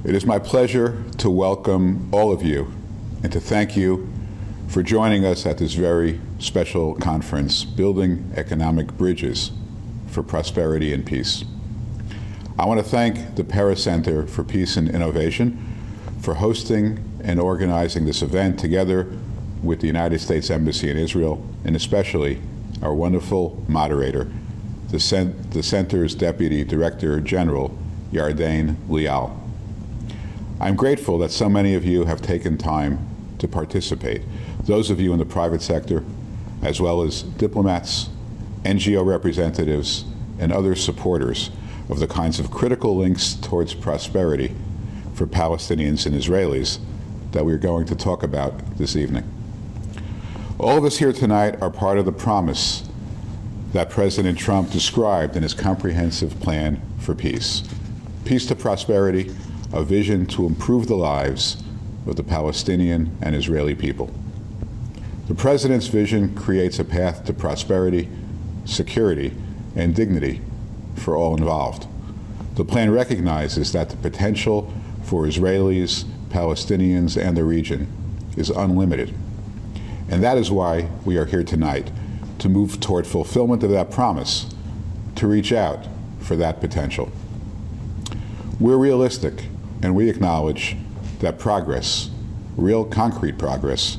It is my pleasure to welcome all of you and to thank you for joining us at this very special conference, Building Economic Bridges for Prosperity and Peace. I want to thank the Paris Center for Peace and Innovation for hosting and organizing this event together with the United States Embassy in Israel, and especially our wonderful moderator, the Center's Deputy Director General, Yadin Eyal. I'm grateful that so many of you have taken time to participate, those of you in the private sector, as well as diplomats, NGO representatives, and other supporters of the kinds of critical links towards prosperity for Palestinians and Israelis that we're going to talk about this evening. All of us here tonight are part of the promise that President Trump described in his comprehensive plan for peace. Peace to prosperity, a vision to improve the lives of the Palestinian and Israeli people. The President's vision creates a path to prosperity, security, and dignity for all involved. The plan recognizes that the potential for Israelis, Palestinians, and the region is unlimited. And that is why we are here tonight, to move toward fulfillment of that promise, to reach out for that potential. We're realistic, and we acknowledge that progress, real concrete progress,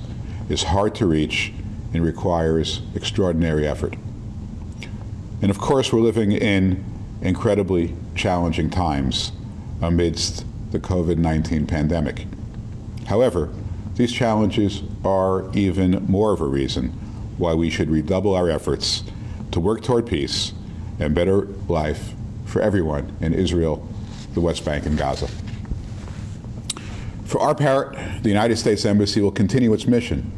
is hard to reach and requires extraordinary effort. And of course, we're living in incredibly challenging times amidst the COVID-19 pandemic. However, these challenges are even more of a reason why we should redouble our efforts to work toward peace and better life for everyone in Israel, the West Bank, and Gaza. For our part, the United States Embassy will continue its mission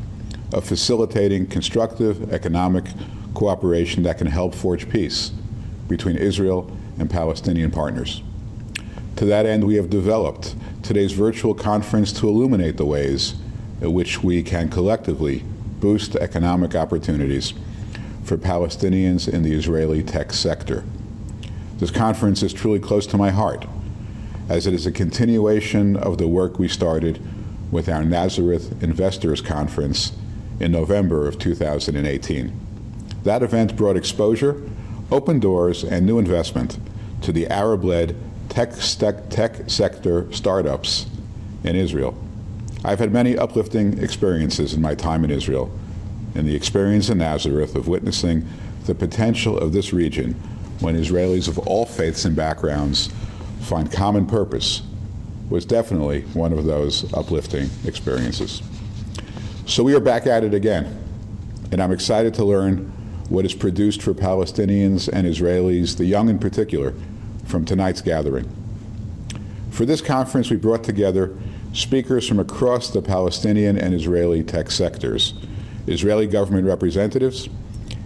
of facilitating constructive economic cooperation that can help forge peace between Israel and Palestinian partners. To that end, we have developed today's virtual conference to illuminate the ways in which we can collectively boost economic opportunities for Palestinians in the Israeli tech sector. This conference is truly close to my heart, as it is a continuation of the work we started with our Nazareth Investors Conference in November of 2018. That event brought exposure, open doors, and new investment to the Arab-led tech sector startups in Israel. I've had many uplifting experiences in my time in Israel, and the experience in Nazareth of witnessing the potential of this region when Israelis of all faiths and backgrounds find common purpose was definitely one of those uplifting experiences. So we are back at it again, and I'm excited to learn what is produced for Palestinians and Israelis, the young in particular, from tonight's gathering. For this conference, we brought together speakers from across the Palestinian and Israeli tech sectors, Israeli government representatives,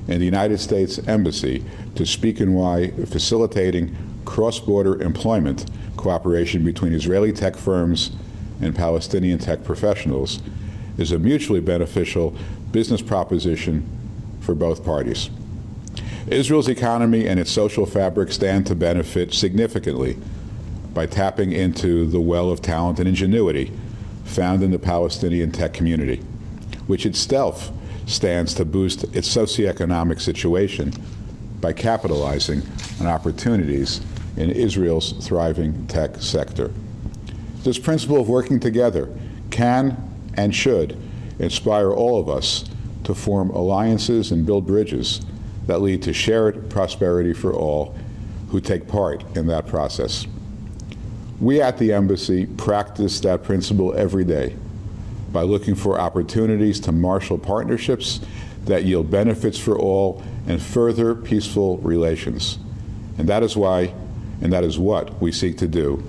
and the United States Embassy to speak on why facilitating cross-border employment cooperation between Israeli tech firms and Palestinian tech professionals is a mutually beneficial business proposition for both parties. Israel's economy and its social fabric stand to benefit significantly by tapping into the well of talent and ingenuity found in the Palestinian tech community, which itself stands to boost its socioeconomic situation by capitalizing on opportunities in Israel's thriving tech sector. This principle of working together can and should inspire all of us to form alliances and build bridges that lead to shared prosperity for all who take part in that process. We at the Embassy practice that principle every day by looking for opportunities to marshal partnerships that yield benefits for all and further peaceful relations. And that is why, and that is what we seek to do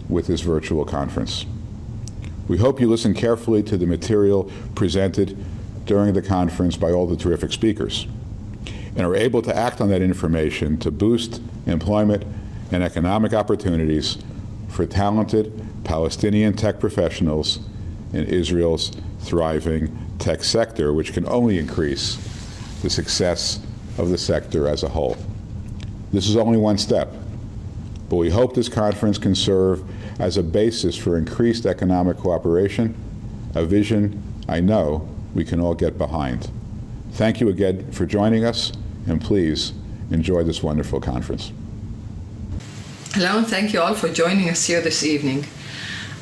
with this virtual conference. We hope you listen carefully to the material presented during the conference by all the terrific speakers and are able to act on that information to boost employment and economic opportunities for talented Palestinian tech professionals in Israel's thriving tech sector, which can only increase the success of the sector as a whole. This is only one step. But we hope this conference can serve as a basis for increased economic cooperation, a vision I know we can all get behind. Thank you again for joining us, and please enjoy this wonderful conference. Hello, and thank you all for joining us here this evening.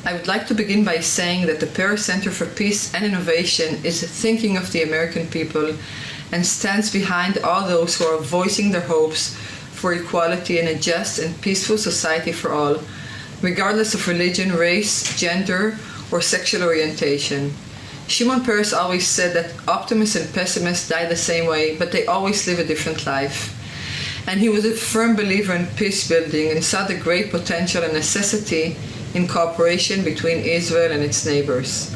I would like to begin by saying that the Paris Center for Peace and Innovation is thinking of the American people and stands behind all those who are voicing their hopes for equality and a just and peaceful society for all, regardless of religion, race, gender, or sexual orientation. Shimon Peres always said that optimists and pessimists die the same way, but they always live a different life. And he was a firm believer in peace building and saw the great potential and necessity in cooperation between Israel and its neighbors.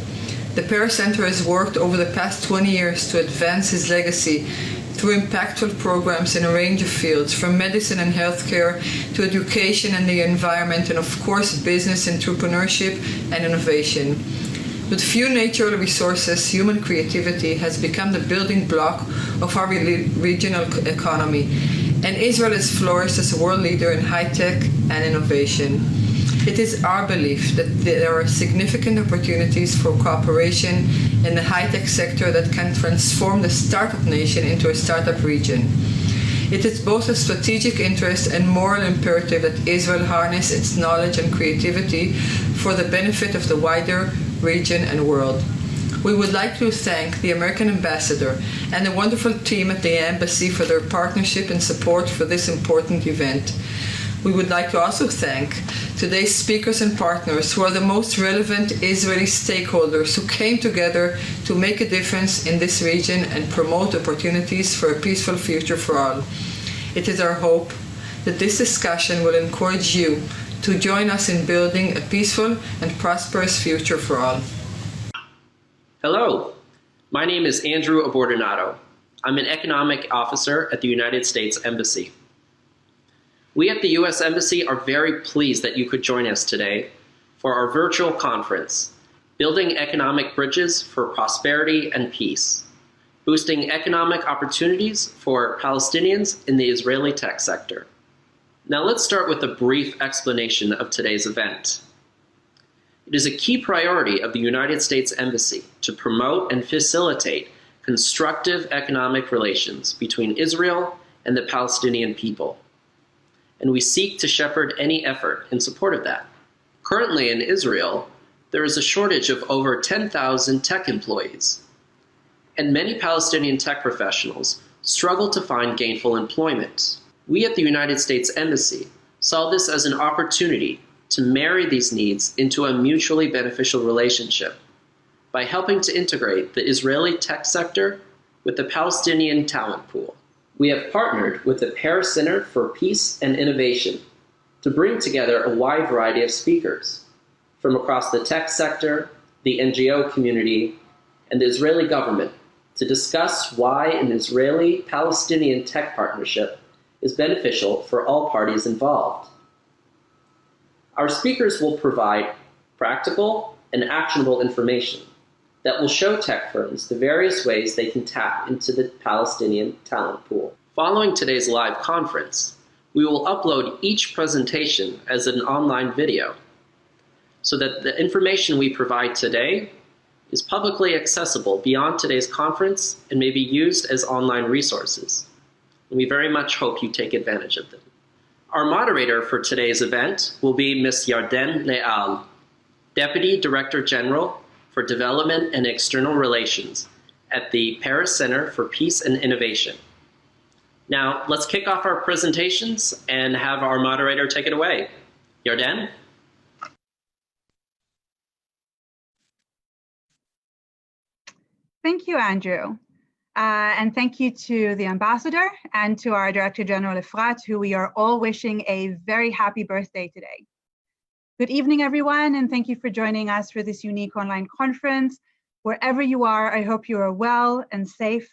The Paris Center has worked over the past 20 years to advance his legacy through impactful programs in a range of fields, from medicine and healthcare to education and the environment, and of course business, entrepreneurship, and innovation. With few natural resources, human creativity has become the building block of our regional economy, and Israel has flourished as a world leader in high-tech and innovation. It is our belief that there are significant opportunities for cooperation in the high-tech sector that can transform the startup nation into a startup region. It is both a strategic interest and moral imperative that Israel harness its knowledge and creativity for the benefit of the wider region and world. We would like to thank the American ambassador and the wonderful team at the embassy for their partnership and support for this important event. We would like to also thank today's speakers and partners who are the most relevant Israeli stakeholders who came together to make a difference in this region and promote opportunities for a peaceful future for all. It is our hope that this discussion will encourage you to join us in building a peaceful and prosperous future for all. Hello, my name is Andrew Abordinato. I'm an economic officer at the United States Embassy. We at the U.S. Embassy are very pleased that you could join us today for our virtual conference, Building Economic Bridges for Prosperity and Peace, boosting economic opportunities for Palestinians in the Israeli tech sector. Now let's start with a brief explanation of today's event. It is a key priority of the United States Embassy to promote and facilitate constructive economic relations between Israel and the Palestinian people, and we seek to shepherd any effort in support of that. Currently in Israel, there is a shortage of over 10,000 tech employees, and many Palestinian tech professionals struggle to find gainful employment. We at the United States Embassy saw this as an opportunity to marry these needs into a mutually beneficial relationship by helping to integrate the Israeli tech sector with the Palestinian talent pool. We have partnered with the Paris Center for Peace and Innovation to bring together a wide variety of speakers from across the tech sector, the NGO community, and the Israeli government to discuss why an Israeli-Palestinian tech partnership is beneficial for all parties involved. Our speakers will provide practical and actionable information that will show tech firms the various ways they can tap into the Palestinian talent pool. Following today's live conference, we will upload each presentation as an online video so that the information we provide today is publicly accessible beyond today's conference and may be used as online resources. And we very much hope you take advantage of them. Our moderator for today's event will be Ms. Yadin Eyal, Deputy Director General for Development and External Relations at the Paris Center for Peace and Innovation. Now, let's kick off our presentations and have our moderator take it away. Yadin? Thank you, Andrew. And thank you to the ambassador and to our Director General Efrat, who we are all wishing a very happy birthday today. Good evening, everyone, and thank you for joining us for this unique online conference. Wherever you are, I hope you are well and safe.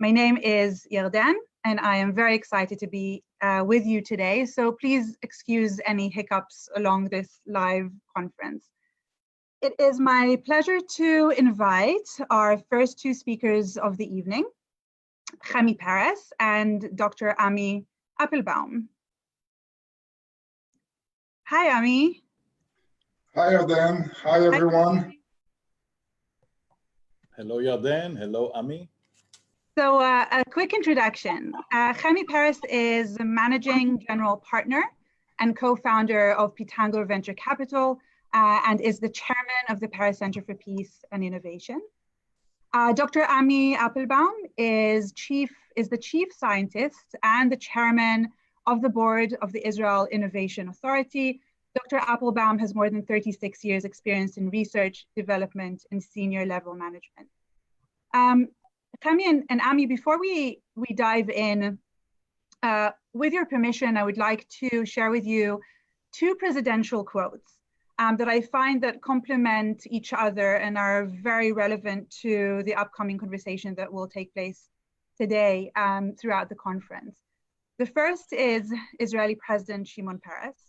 My name is Yadin, and I am very excited to be with you today. So please excuse any hiccups along this live conference. It is my pleasure to invite our first two speakers of the evening, Chemi and Dr. Appelbaum. Hi, Ami. Hi, Yadin. Hi, everyone. Hello, Yadin. Hello, Ami. So a quick introduction. Chemi Paris is the managing general partner and co-founder of Pitango Venture Capital and is the chairman of the Paris Center for Peace and Innovation. Dr. Ami Appelbaum is the chief scientist and the chairman of the board of the Israel Innovation Authority. Dr. Applebaum has more than 36 years experience in research, development, and senior level management. Cami and Ami, before we dive in, with your permission, I would like to share with you two presidential quotes that I find that complement each other and are very relevant to the upcoming conversation that will take place today throughout the conference. The first is Israeli President Shimon Peres,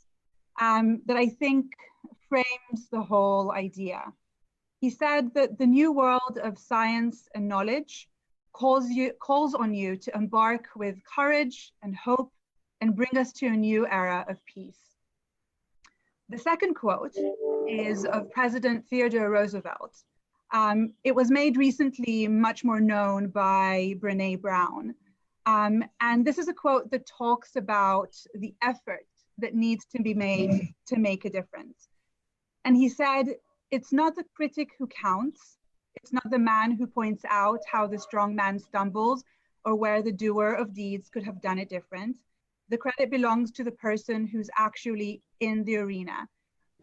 that I think frames the whole idea. He said that the new world of science and knowledge calls on you to embark with courage and hope and bring us to a new era of peace. The second quote is of President Theodore Roosevelt. It was made recently much more known by Brené Brown. And this is a quote that talks about the effort that needs to be made to make a difference. And he said, "It's not the critic who counts. It's not the man who points out how the strong man stumbles or where the doer of deeds could have done it different. The credit belongs to the person who's actually in the arena,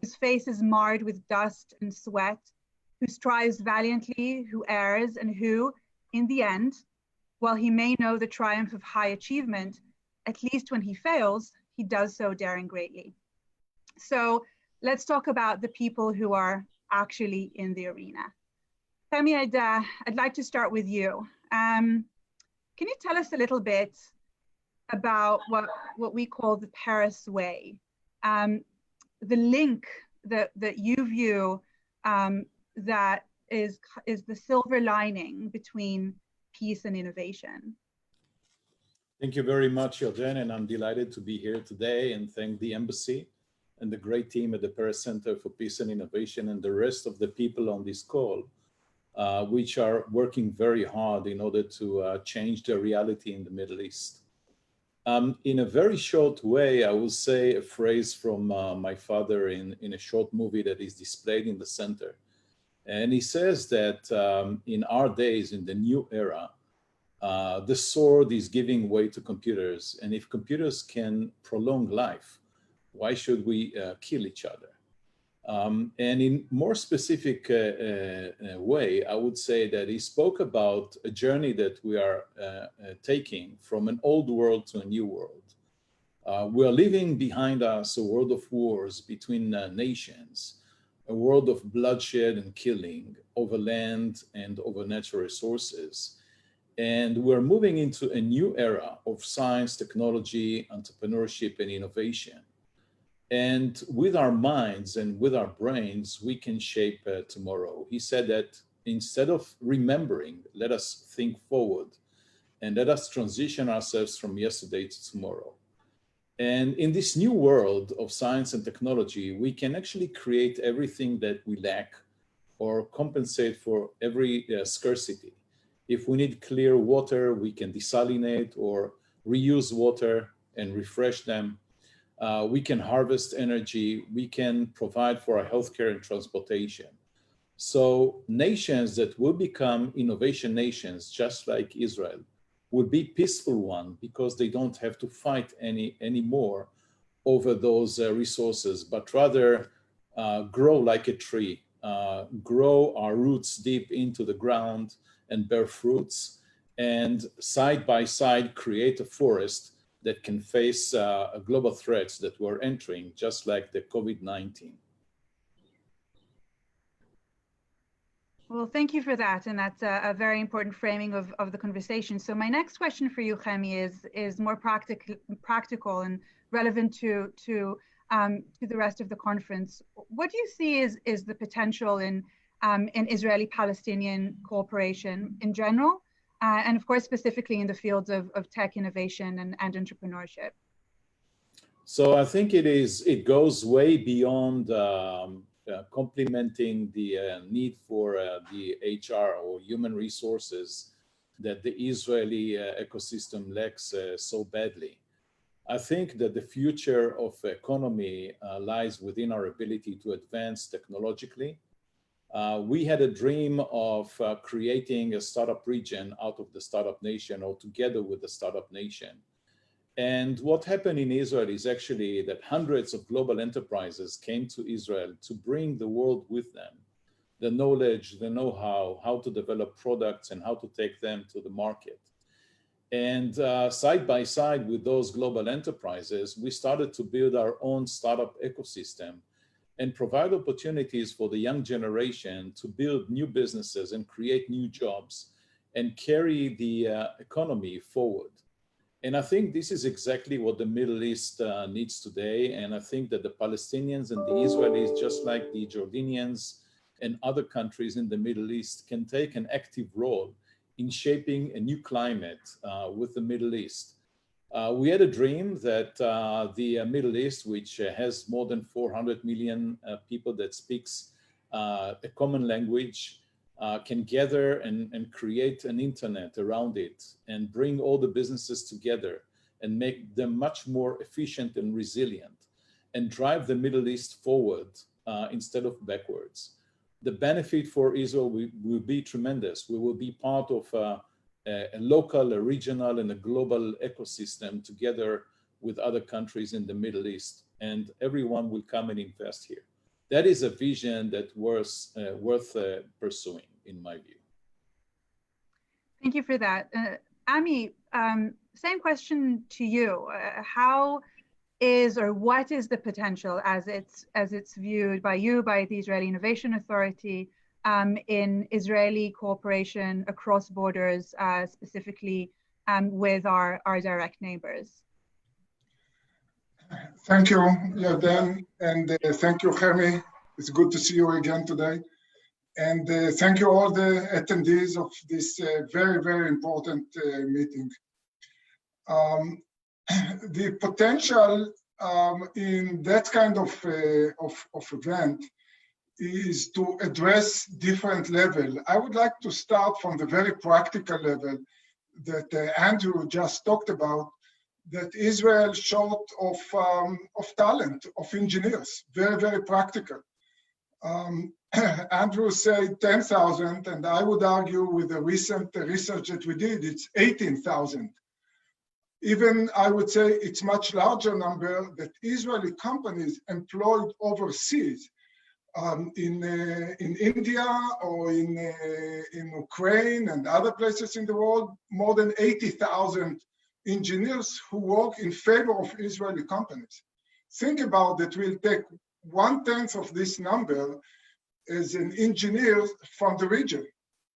whose face is marred with dust and sweat, who strives valiantly, who errs, and who, in the end, while he may know the triumph of high achievement, at least when he fails, he does so daring greatly." So let's talk about the people who are actually in the arena. Cami, I'd like to start with you. Can you tell us a little bit about what we call the Paris way, the link that you view that is the silver lining between peace and innovation? Thank you very much, Yadin, and I'm delighted to be here today and thank the embassy and the great team at the Paris Center for Peace and Innovation and the rest of the people on this call, which are working very hard in order to change the reality in the Middle East. In a very short way, I will say a phrase from my father in a short movie that is displayed in the center. And he says that in our days, in the new era, the sword is giving way to computers. And if computers can prolong life, why should we kill each other? And in more specific way, I would say that he spoke about a journey that we are taking from an old world to a new world. We are leaving behind us a world of wars between nations, a world of bloodshed and killing over land and over natural resources. And we're moving into a new era of science, technology, entrepreneurship, and innovation. And with our minds and with our brains, we can shape tomorrow. He said that instead of remembering, let us think forward and let us transition ourselves from yesterday to tomorrow. And in this new world of science and technology, we can actually create everything that we lack or compensate for every scarcity. If we need clear water, we can desalinate or reuse water and refresh them. We can harvest energy, we can provide for our healthcare and transportation. So nations that will become innovation nations, just like Israel, will be peaceful one because they don't have to fight anymore over those resources, but rather grow like a tree, grow our roots deep into the ground and bear fruits, and side by side create a forest that can face global threats that we're entering, just like the COVID-19. Well, thank you for that. And that's a very important framing of the conversation. So my next question for you, Chemi, is more practical and relevant to the rest of the conference. What do you see is the potential in Israeli-Palestinian cooperation in general, and of course, specifically in the fields of tech innovation and entrepreneurship? So I think it goes way beyond complementing the need for the HR or human resources that the Israeli ecosystem lacks so badly. I think that the future of economy lies within our ability to advance technologically. We had a dream of creating a startup region out of the startup nation or together with the startup nation. And what happened in Israel is actually that hundreds of global enterprises came to Israel to bring the world with them, the knowledge, the know-how, how to develop products and how to take them to the market. And side by side with those global enterprises, we started to build our own startup ecosystem and provide opportunities for the young generation to build new businesses and create new jobs and carry the economy forward. And I think this is exactly what the Middle East needs today. And I think that the Palestinians and the Israelis, just like the Jordanians and other countries in the Middle East, can take an active role in shaping a new climate with the Middle East. We had a dream that the Middle East, which has more than 400 million people that speaks a common language, can gather and create an internet around it and bring all the businesses together and make them much more efficient and resilient and drive the Middle East forward instead of backwards. The benefit for Israel will be tremendous. We will be part of a local, a regional, and a global ecosystem together with other countries in the Middle East, and everyone will come and invest here. That is a vision that worth pursuing, in my view. Thank you for that. Ami, same question to you. How is, or what is the potential as it's viewed by you, by the Israeli Innovation Authority, in Israeli cooperation across borders, specifically with our direct neighbors? Thank you, Yadin, and thank you, Chemi. It's good to see you again today. And thank you all the attendees of this very, very important meeting. The potential in that kind of event is to address different levels. I would like to start from the very practical level that Andrew just talked about, that Israel short of talent, of engineers, very, very practical. Andrew said 10,000, and I would argue with the recent research that we did, it's 18,000. Even I would say it's much larger number that Israeli companies employed overseas, in India or in Ukraine and other places in the world, more than 80,000 engineers who work in favor of Israeli companies. Think about that, we'll take 1/10 of this number as an engineer from the region.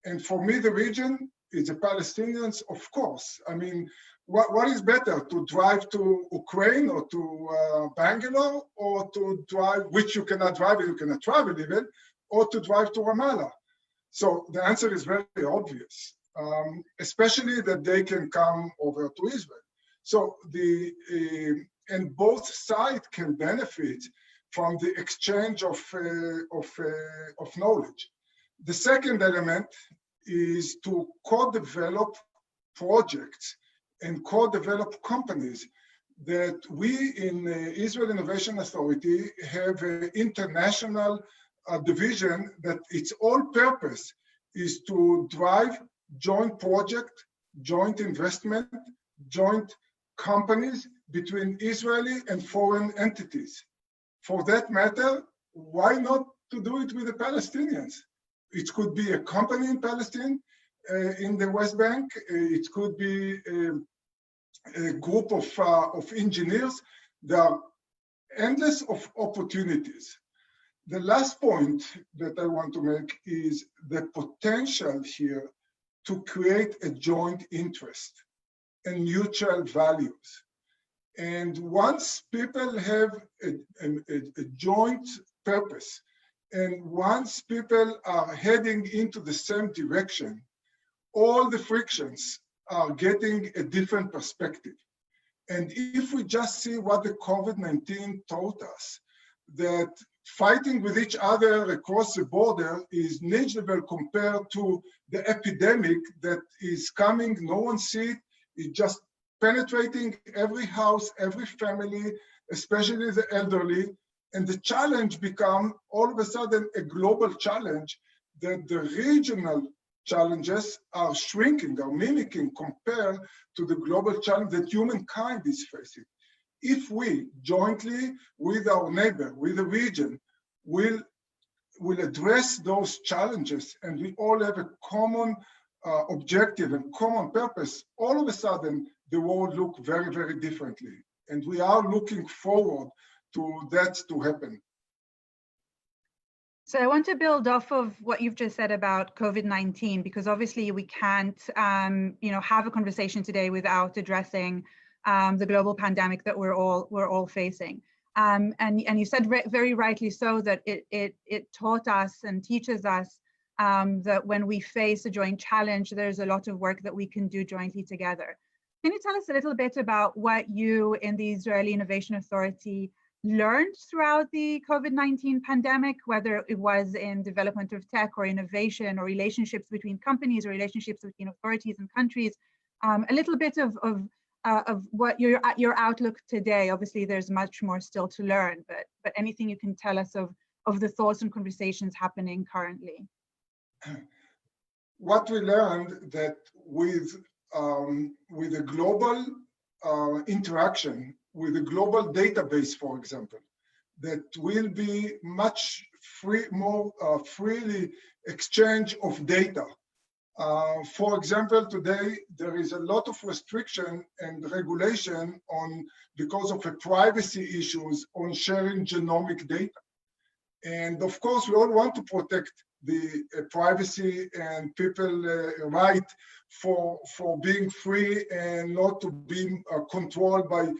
And for me, the region is the Palestinians, of course. I mean, what is better, to drive to Ukraine or to Bangalore, or to drive, which you cannot drive, you cannot travel even, or to drive to Ramallah? So the answer is very obvious, especially that they can come over to Israel. So and both sides can benefit from the exchange of knowledge. The second element is to co-develop projects and co-develop companies that we in Israel Innovation Authority have an international division that its all purpose is to drive joint project, joint investment, joint companies between Israeli and foreign entities. For that matter, why not to do it with the Palestinians? It could be a company in Palestine, in the West Bank. It could be a group of engineers. There are endless of opportunities. The last point that I want to make is the potential here to create a joint interest and mutual values. And once people have a joint purpose, and once people are heading into the same direction, all the frictions are getting a different perspective. And if we just see what the COVID-19 taught us, that fighting with each other across the border is negligible compared to the epidemic that is coming. No one sees it. It's just penetrating every house, every family, especially the elderly. And the challenge become all of a sudden a global challenge that the regional challenges are shrinking, are mimicking compared to the global challenge that humankind is facing. If we jointly with our neighbor, with the region, will address those challenges and we all have a common objective and common purpose, all of a sudden the world look very, very differently. And we are looking forward to that to happen. So I want to build off of what you've just said about COVID-19, because obviously we can't, have a conversation today without addressing the global pandemic that we're all facing. And you said very rightly so that it taught us and teaches us that when we face a joint challenge, there's a lot of work that we can do jointly together. Can you tell us a little bit about what you in the Israeli Innovation Authority learned throughout the COVID-19 pandemic, whether it was in development of tech or innovation or relationships between companies or relationships between authorities and countries, a little bit of what your outlook today. Obviously, there's much more still to learn, but anything you can tell us of the thoughts and conversations happening currently. What we learned that with a global interaction, with a global database, for example, that will be much more freely exchange of data. For example, today there is a lot of restriction and regulation because of the privacy issues on sharing genomic data. And of course, we all want to protect the privacy and people right for being free and not to be controlled by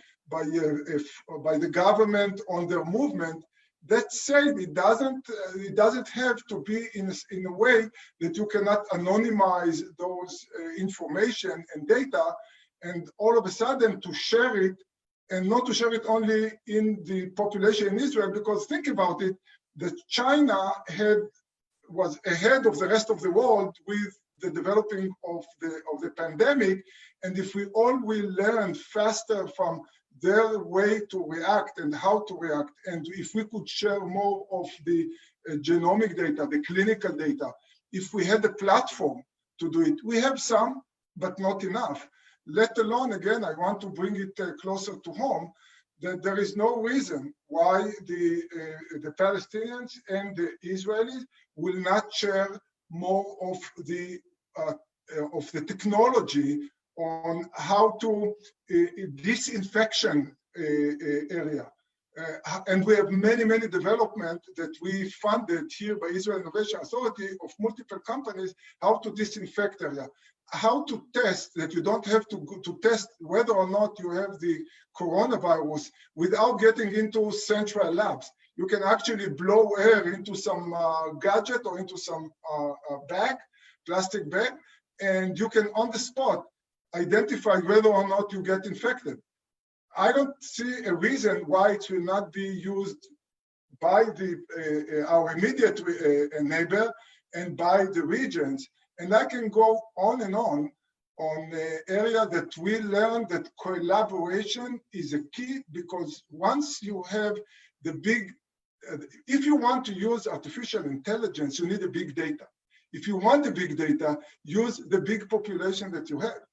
the government on their movement. That said, it doesn't have to be in a way that you cannot anonymize those information and data, and all of a sudden to share it, and not to share it only in the population in Israel, because think about it, that China was ahead of the rest of the world with the developing of the pandemic, and if we all will learn faster from their way to react and how to react, and if we could share more of the genomic data, the clinical data, if we had a platform to do it. We have some, but not enough. Let alone, again, I want to bring it closer to home, that there is no reason why the Palestinians and the Israelis will not share more of the technology on how to disinfection area. And we have many, many development that we funded here by Israel Innovation Authority of multiple companies, how to disinfect area, how to test that you don't have to test whether or not you have the coronavirus without getting into central labs. You can actually blow air into some gadget or into some plastic bag, and you can on the spot identify whether or not you get infected. I don't see a reason why it will not be used by our immediate neighbor and by the regions. And I can go on the area that we learned that collaboration is a key, because once you have the big, if you want to use artificial intelligence, you need a big data. If you want the big data, use the big population that you have.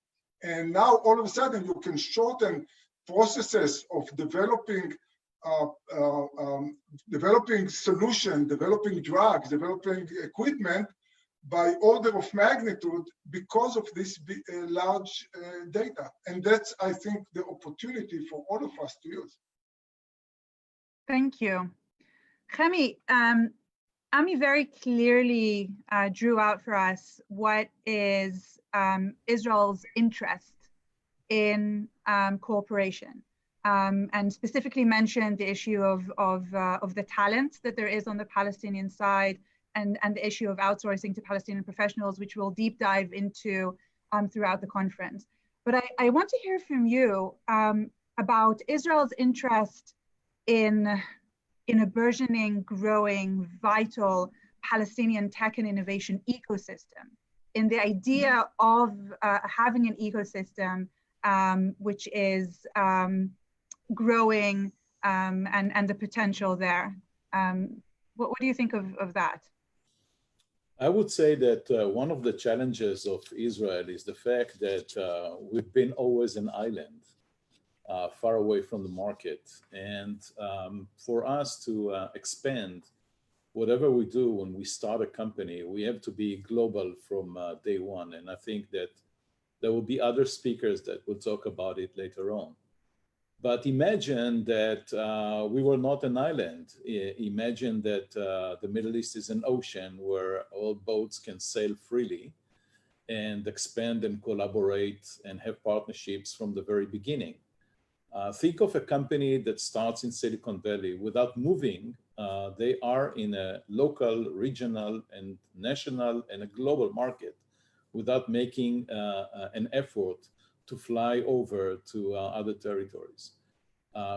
And now all of a sudden you can shorten processes of developing solution, developing drugs, developing equipment by order of magnitude because of this large data. And that's, I think, the opportunity for all of us to use. Thank you. Chemi, Ami very clearly drew out for us what is Israel's interest in cooperation, and specifically mentioned the issue of the talent that there is on the Palestinian side, and the issue of outsourcing to Palestinian professionals, which we'll deep dive into throughout the conference. But I want to hear from you, about Israel's interest in a burgeoning, growing, vital Palestinian tech and innovation ecosystem, in the idea of having an ecosystem which is growing and the potential there. What do you think of that? I would say that one of the challenges of Israel is the fact that we've been always an island, far away from the market. And for us to expand, whatever we do when we start a company, we have to be global from day one. And I think that there will be other speakers that will talk about it later on. But imagine that we were not an island. Imagine that the Middle East is an ocean where all boats can sail freely and expand and collaborate and have partnerships from the very beginning. Think of a company that starts in Silicon Valley without moving. They are in a local, regional, and national and a global market without making an effort to fly over to other territories.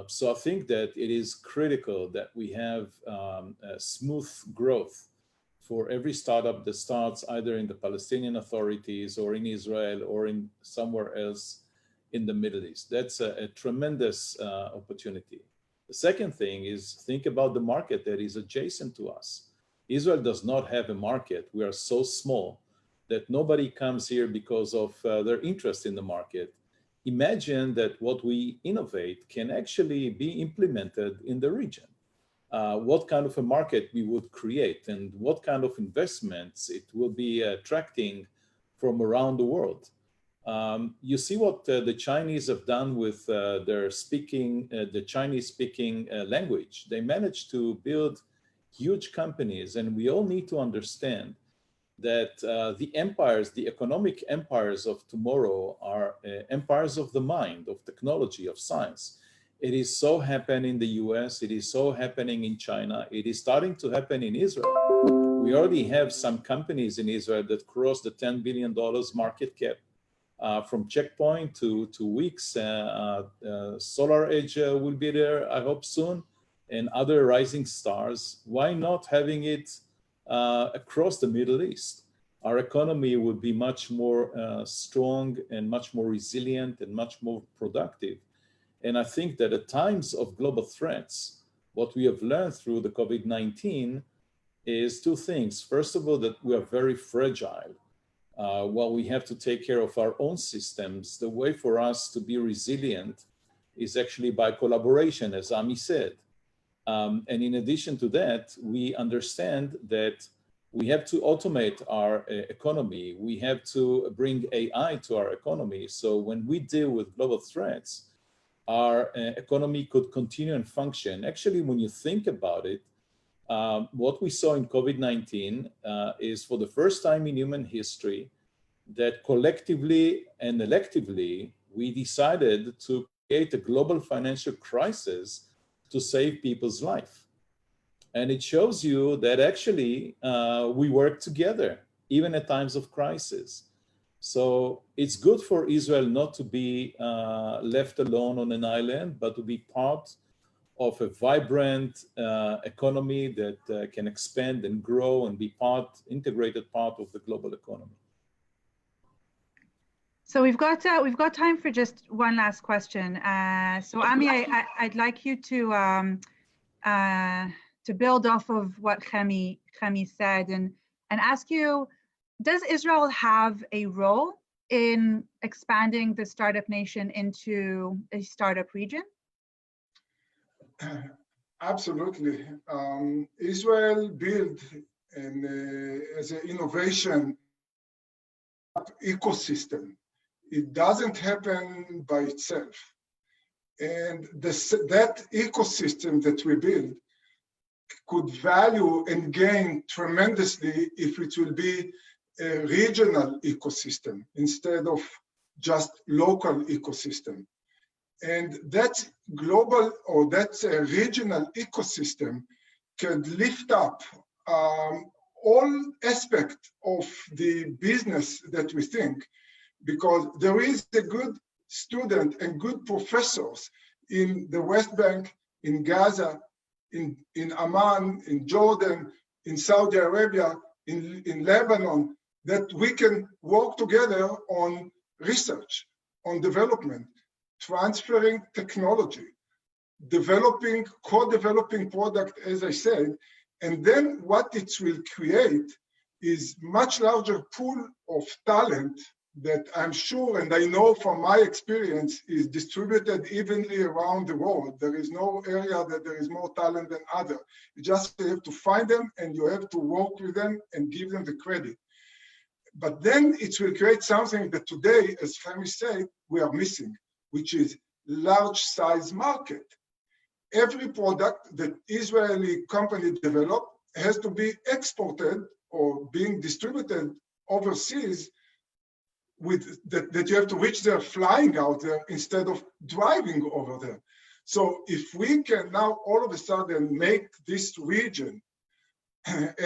So I think that it is critical that we have a smooth growth for every startup that starts either in the Palestinian authorities or in Israel or in somewhere else in the Middle East. That's a tremendous opportunity. The second thing is think about the market that is adjacent to us. Israel does not have a market. We are so small that nobody comes here because of their interest in the market. Imagine that what we innovate can actually be implemented in the region. What kind of a market we would create and what kind of investments it will be attracting from around the world. You see what the Chinese have done with their speaking, the Chinese-speaking language. They managed to build huge companies, and we all need to understand that the empires, the economic empires of tomorrow are empires of the mind, of technology, of science. It is so happening in the US, it is so happening in China, it is starting to happen in Israel. We already have some companies in Israel that cross the $10 billion market cap. From Checkpoint to Wix, Solar Edge will be there, I hope soon, and other rising stars. Why not having it across the Middle East? Our economy would be much more strong and much more resilient and much more productive. And I think that at times of global threats, what we have learned through the COVID-19 is two things. First of all, that we are very fragile. While we have to take care of our own systems, the way for us to be resilient is actually by collaboration, as Ami said. And in addition to that, we understand that we have to automate our economy. We have to bring AI to our economy. So when we deal with global threats, our economy could continue and function. Actually, when you think about it, what we saw in COVID-19 is for the first time in human history that collectively and electively, we decided to create a global financial crisis to save people's life. And it shows you that actually we work together, even at times of crisis. So it's good for Israel not to be left alone on an island, but to be part of a vibrant economy that can expand and grow and be integrated part of the global economy. So we've got time for just one last question. So Ami, I'd like you to build off of what Chemi said and ask you, does Israel have a role in expanding the startup nation into a startup region? Absolutely. Israel built as an innovation ecosystem. It doesn't happen by itself. And that ecosystem that we build could value and gain tremendously if it will be a regional ecosystem instead of just local ecosystem. And that global or that regional ecosystem can lift up all aspects of the business that we think, because there is a good student and good professors in the West Bank, in Gaza, in Amman, in Jordan, in Saudi Arabia, in Lebanon, that we can work together on research, on development, transferring technology, developing, co-developing product, as I said, and then what it will create is much larger pool of talent that I'm sure, and I know from my experience, is distributed evenly around the world. There is no area that there is more talent than other. You just have to find them and you have to work with them and give them the credit. But then it will create something that today, as Chemi said, we are missing, which is large size market. Every product that Israeli company develop has to be exported or being distributed overseas with that you have to reach there flying out there instead of driving over there. So if we can now all of a sudden make this region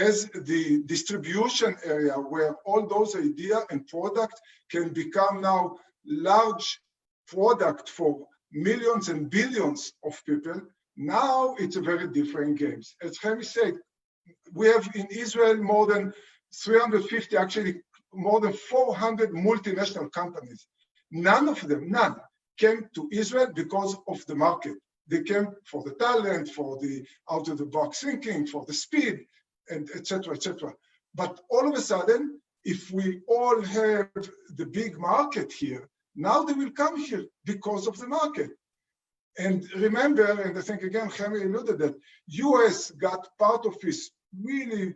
as the distribution area where all those ideas and products can become now large product for millions and billions of people, now it's a very different game. As Chemi said, we have in Israel more than 350, actually more than 400 multinational companies. None of them, none, came to Israel because of the market. They came for the talent, for the out-of-the-box thinking, for the speed, and et cetera, et cetera. But all of a sudden, if we all have the big market here, now they will come here because of the market. And remember, and I think again, Chemi alluded that US got part of its really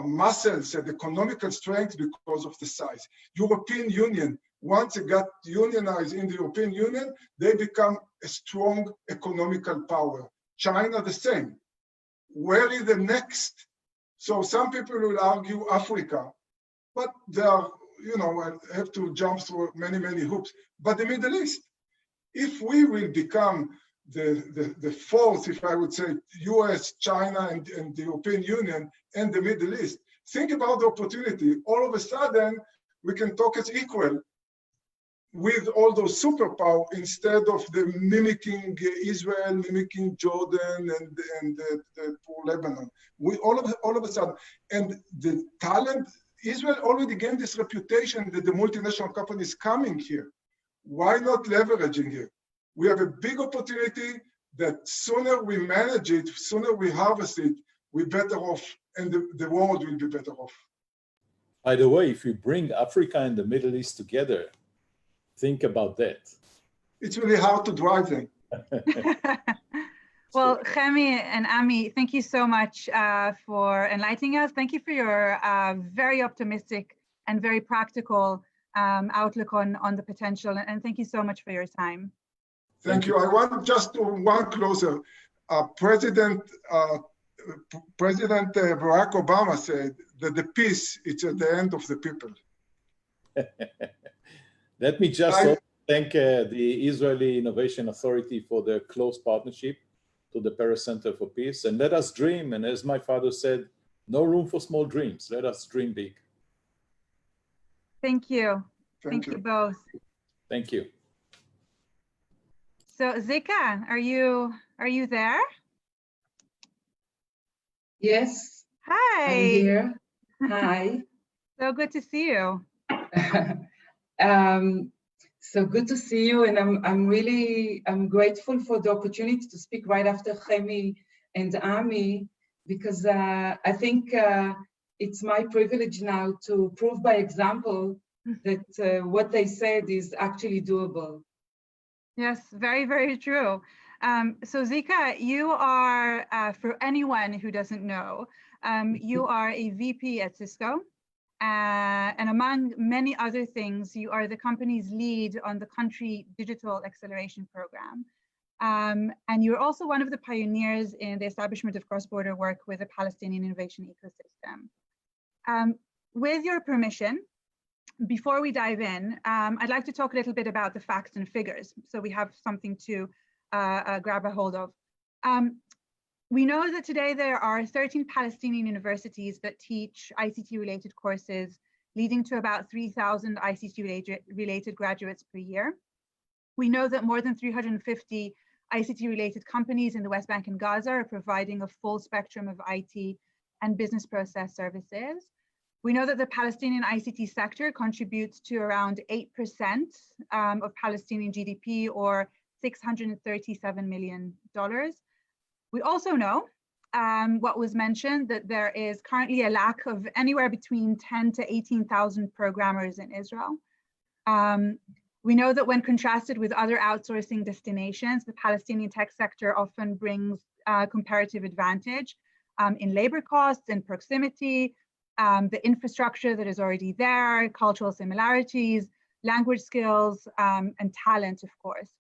muscles and economical strength because of the size. European Union, once it got unionized in the European Union, they become a strong economical power. China the same. Where is the next? So some people will argue Africa, but they are, you know, have to jump through many, many hoops. But the Middle East, if we will become the fourth, if I would say, US, China, and the European Union, and the Middle East, think about the opportunity. All of a sudden, we can talk as equal with all those superpowers instead of the mimicking Israel, mimicking Jordan, and the poor Lebanon. We all of a sudden, and the talent, Israel already gained this reputation that the multinational companies coming here. Why not leveraging it? We have a big opportunity that sooner we manage it, sooner we harvest it, we're better off, and the world will be better off. By the way, if you bring Africa and the Middle East together, think about that. It's really hard to drive them. Well, Chemi and Ami, thank you so much for enlightening us. Thank you for your very optimistic and very practical outlook on the potential, and thank you so much for your time. Thank you. I want just one closer. President Barack Obama said that the peace is at the end of the people. Let me just thank the Israeli Innovation Authority for their close partnership to the Paris Center for Peace. And let us dream. And as my father said, no room for small dreams. Let us dream big. Thank you. Thank you both. Thank you. So Zika, are you there? Yes. Hi. I'm here. Hi. So good to see you. So good to see you, and I'm grateful for the opportunity to speak right after Chemi and Ami, because I think it's my privilege now to prove by example that what they said is actually doable. Yes, very, very true. So Zika, you are, for anyone who doesn't know, you are a VP at Cisco. And among many other things, you are the company's lead on the country digital acceleration program. And you're also one of the pioneers in the establishment of cross-border work with the Palestinian innovation ecosystem. With your permission, before we dive in, I'd like to talk a little bit about the facts and figures, so we have something to grab a hold of. We know that today there are 13 Palestinian universities that teach ICT-related courses, leading to about 3,000 ICT-related graduates per year. We know that more than 350 ICT-related companies in the West Bank and Gaza are providing a full spectrum of IT and business process services. We know that the Palestinian ICT sector contributes to around 8% of Palestinian GDP, or $637 million. We also know what was mentioned, that there is currently a lack of anywhere between 10 to 18,000 programmers in Israel. We know that when contrasted with other outsourcing destinations, the Palestinian tech sector often brings comparative advantage in labor costs and proximity, the infrastructure that is already there, cultural similarities, language skills, and talent, of course.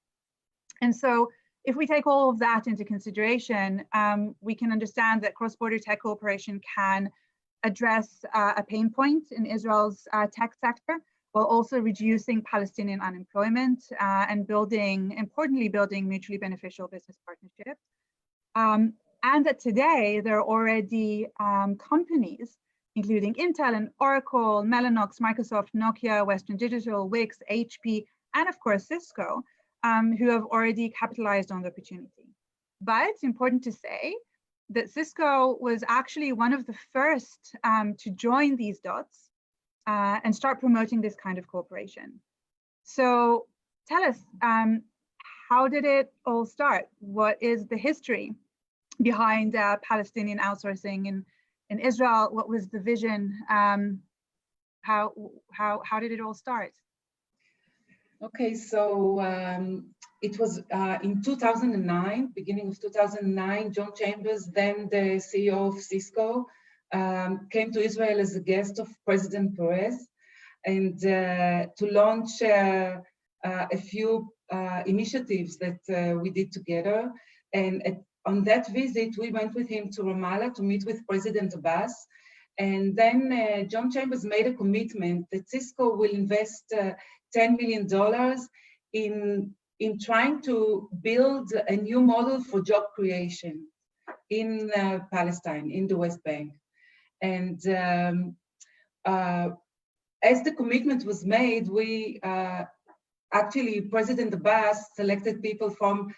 And so if we take all of that into consideration, we can understand that cross-border tech cooperation can address a pain point in Israel's tech sector, while also reducing Palestinian unemployment and importantly, building mutually beneficial business partnerships. And that today there are already companies, including Intel and Oracle, Mellanox, Microsoft, Nokia, Western Digital, Wix, HP, and of course Cisco, who have already capitalized on the opportunity. But it's important to say that Cisco was actually one of the first to join these dots and start promoting this kind of cooperation. So tell us, how did it all start? What is the history behind Palestinian outsourcing in Israel? What was the vision? How did it all start? Okay, so it was in 2009, beginning of 2009, John Chambers, then the CEO of Cisco, came to Israel as a guest of President Perez, and to launch a few initiatives that we did together. And on that visit, we went with him to Ramallah to meet with President Abbas. And then John Chambers made a commitment that Cisco will invest $10 million in trying to build a new model for job creation in Palestine, in the West Bank. And as the commitment was made, we actually, President Abbas selected people from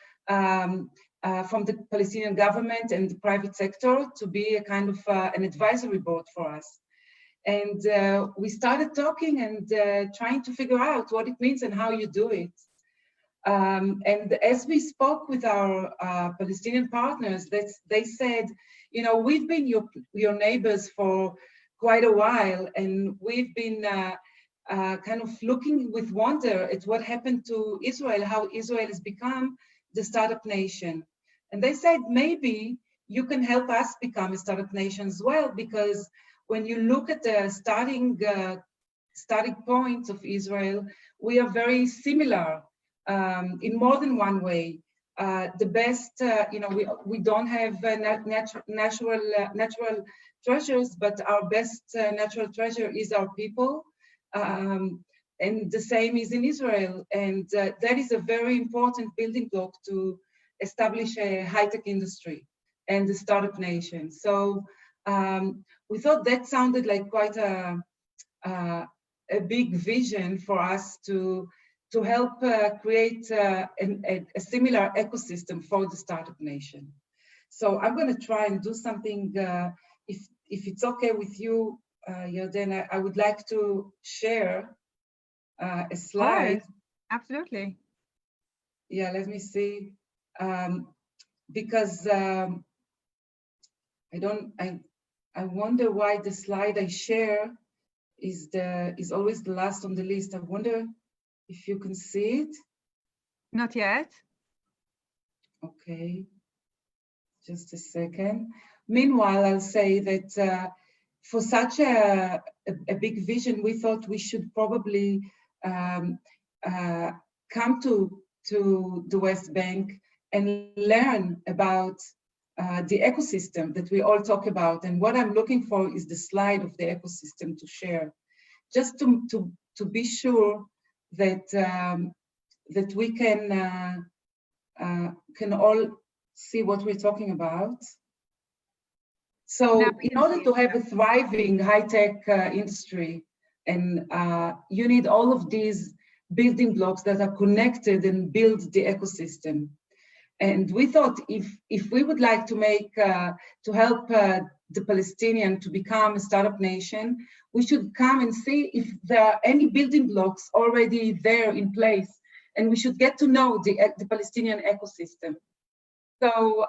the Palestinian government and the private sector to be a kind of an advisory board for us. And we started talking and trying to figure out what it means and how you do it. And as we spoke with our Palestinian partners, they said, you know, we've been your neighbors for quite a while, and we've been kind of looking with wonder at what happened to Israel, how Israel has become the startup nation. And they said, maybe you can help us become a startup nation as well, because when you look at the starting points of Israel, we are very similar in more than one way. The best, you know, we don't have natural treasures, but our best natural treasure is our people. And the same is in Israel. And that is a very important building block to establish a high-tech industry and the startup nation. So we thought that sounded like quite a big vision for us to help create a similar ecosystem for the startup nation. So I'm going to try and do something, if it's okay with you, Yadin, I would like to share a slide. Absolutely. Yeah, let me see. Because I wonder why the slide I share is always the last on the list. I wonder if you can see it. Not yet. Okay, just a second. Meanwhile, I'll say that for such a big vision, we thought we should probably come to the West Bank and learn about the ecosystem that we all talk about. And what I'm looking for is the slide of the ecosystem to share, just to be sure that that we can all see what we're talking about. So in order to have a thriving high-tech industry, and you need all of these building blocks that are connected and build the ecosystem. And we thought if we would like to make, to help the Palestinian to become a startup nation, we should come and see if there are any building blocks already there in place, and we should get to know the Palestinian ecosystem. So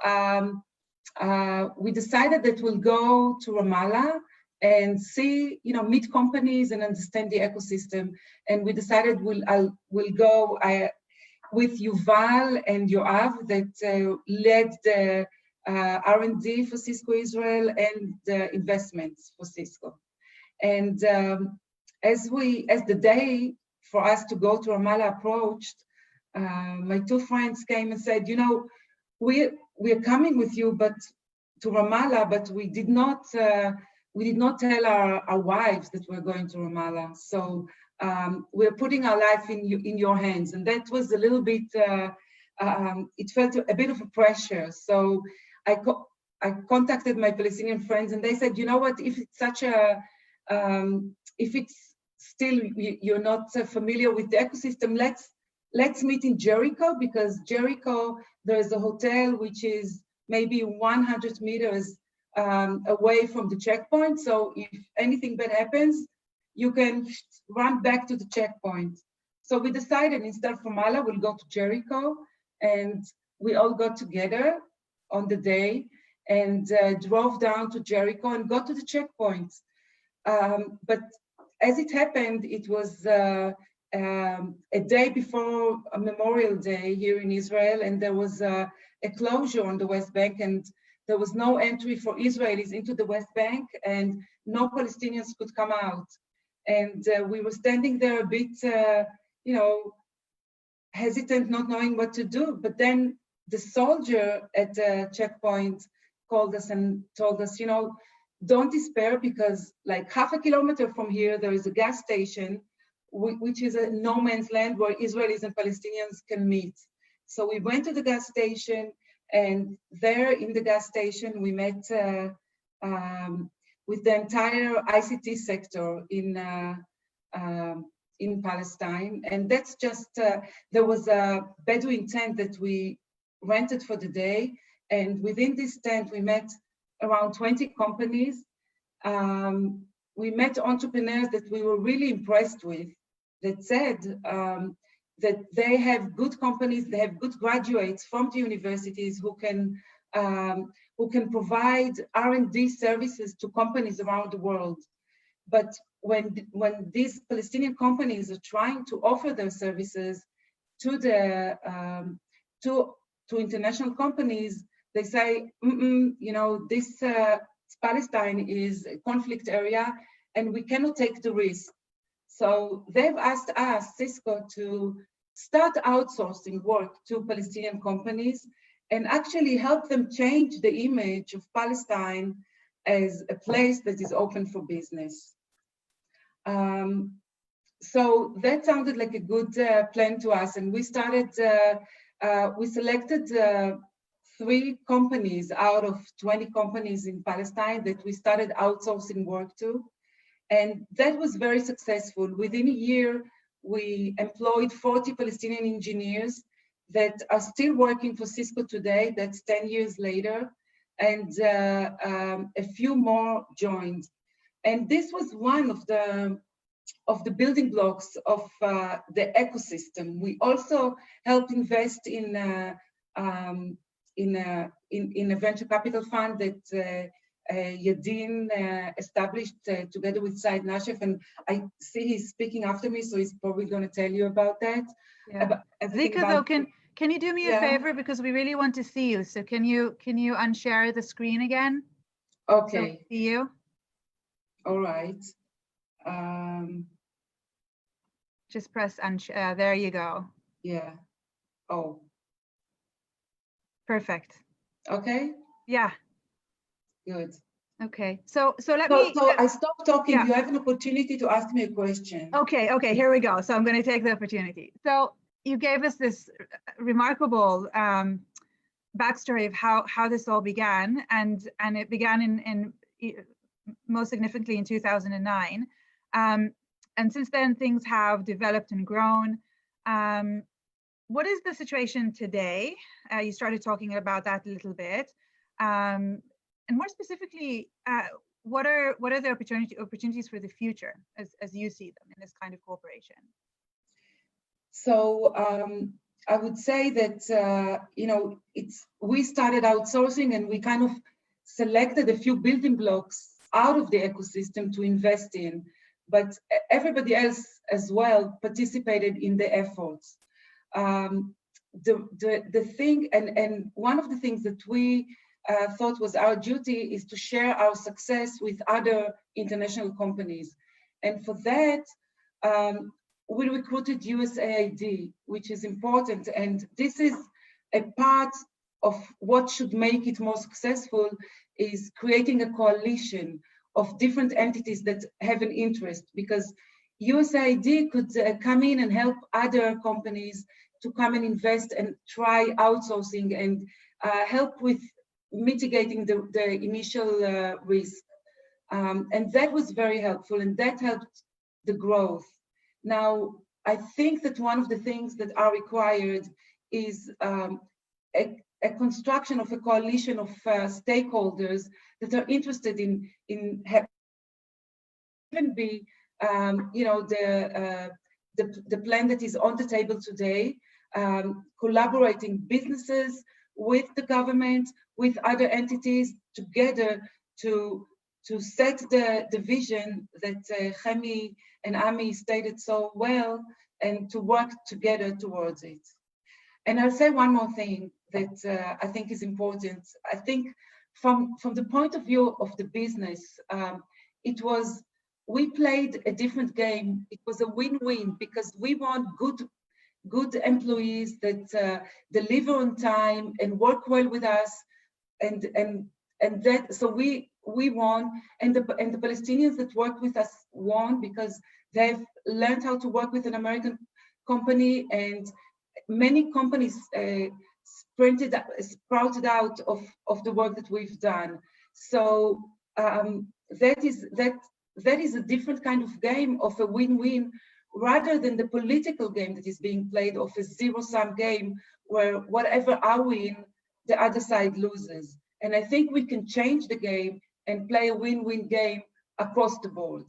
we decided that we'll go to Ramallah and see, meet companies and understand the ecosystem. And we decided we'll go with Yuval and Yoav that led the R&D for Cisco Israel and the investments for Cisco. And as the day for us to go to Ramallah approached, my two friends came and said, we're coming with you, but to Ramallah, but we did not tell our wives that we're going to Ramallah. So we're putting our life in your hands. And that was a little bit, it felt a bit of a pressure. So I contacted my Palestinian friends and they said, you know what, if it's such a, if it's still, you're not familiar with the ecosystem, let's meet in Jericho, because Jericho, there's a hotel which is maybe 100 meters away from the checkpoint. So if anything bad happens, you can run back to the checkpoint. So we decided instead of Ramallah, we'll go to Jericho, and we all got together on the day and drove down to Jericho and got to the checkpoint. But as it happened, it was a day before a Memorial Day here in Israel, and there was a closure on the West Bank, and there was no entry for Israelis into the West Bank, and no Palestinians could come out. And we were standing there a bit, hesitant, not knowing what to do. But then the soldier at the checkpoint called us and told us, don't despair, because like half a kilometer from here, there is a gas station, which is a no man's land where Israelis and Palestinians can meet. So we went to the gas station, and there in the gas station, we met with the entire ICT sector in Palestine. And that's just, there was a Bedouin tent that we rented for the day. And within this tent, we met around 20 companies. We met entrepreneurs that we were really impressed with, that said that they have good companies, they have good graduates from the universities who can provide R&D services to companies around the world. But when these Palestinian companies are trying to offer their services to the to international companies, they say, this Palestine is a conflict area, and we cannot take the risk. So they've asked us, Cisco, to start outsourcing work to Palestinian companies and actually help them change the image of Palestine as a place that is open for business. So that sounded like a good plan to us, and we started, we selected 3 companies out of 20 companies in Palestine that we started outsourcing work to. And that was very successful. Within a year, we employed 40 Palestinian engineers that are still working for Cisco today. That's 10 years later. And a few more joined. And this was one of the building blocks of the ecosystem. We also helped invest in a venture capital fund that Yadin established together with Said Nashef, and I see he's speaking after me, so he's probably going to tell you about that. Yeah. Zika, though, can you do me a favor, because we really want to see you? So can you unshare the screen again? Okay. So see you. All right. Just press unshare. There you go. Yeah. Oh. Perfect. Okay. Yeah. Good. Okay. So let me. So I stopped talking. Yeah. You have an opportunity to ask me a question. Okay. Here we go. So I'm going to take the opportunity. So you gave us this remarkable backstory of how this all began, and it began in most significantly in 2009. And since then, things have developed and grown. what is the situation today? You started talking about that a little bit. And more specifically, what are the opportunities for the future as you see them in this kind of cooperation? So I would say that, we started outsourcing and we kind of selected a few building blocks out of the ecosystem to invest in, but everybody else as well participated in the efforts. The thing, and one of the things that we thought was our duty is to share our success with other international companies. And for that, we recruited USAID, which is important. And this is a part of what should make it more successful, is creating a coalition of different entities that have an interest, because USAID could come in and help other companies to come and invest and try outsourcing and help with mitigating the initial risk. And that was very helpful, and that helped the growth. Now, I think that one of the things that are required is a construction of a coalition of stakeholders that are interested in even be the plan that is on the table today, collaborating businesses with the government, with other entities together to set the vision that Chemi and Amanie stated so well, and to work together towards it. And I'll say one more thing that I think is important. I think from the point of view of the business, we played a different game. It was a win-win because we want good employees that deliver on time and work well with us, and that, so we won, and the Palestinians that work with us won because they've learned how to work with an American company, and many companies sprouted out of the work that we've done. So that is a different kind of game of a win-win, rather than the political game that is being played of a zero-sum game where whatever I win, the other side loses. And I think we can change the game and play a win-win game across the board.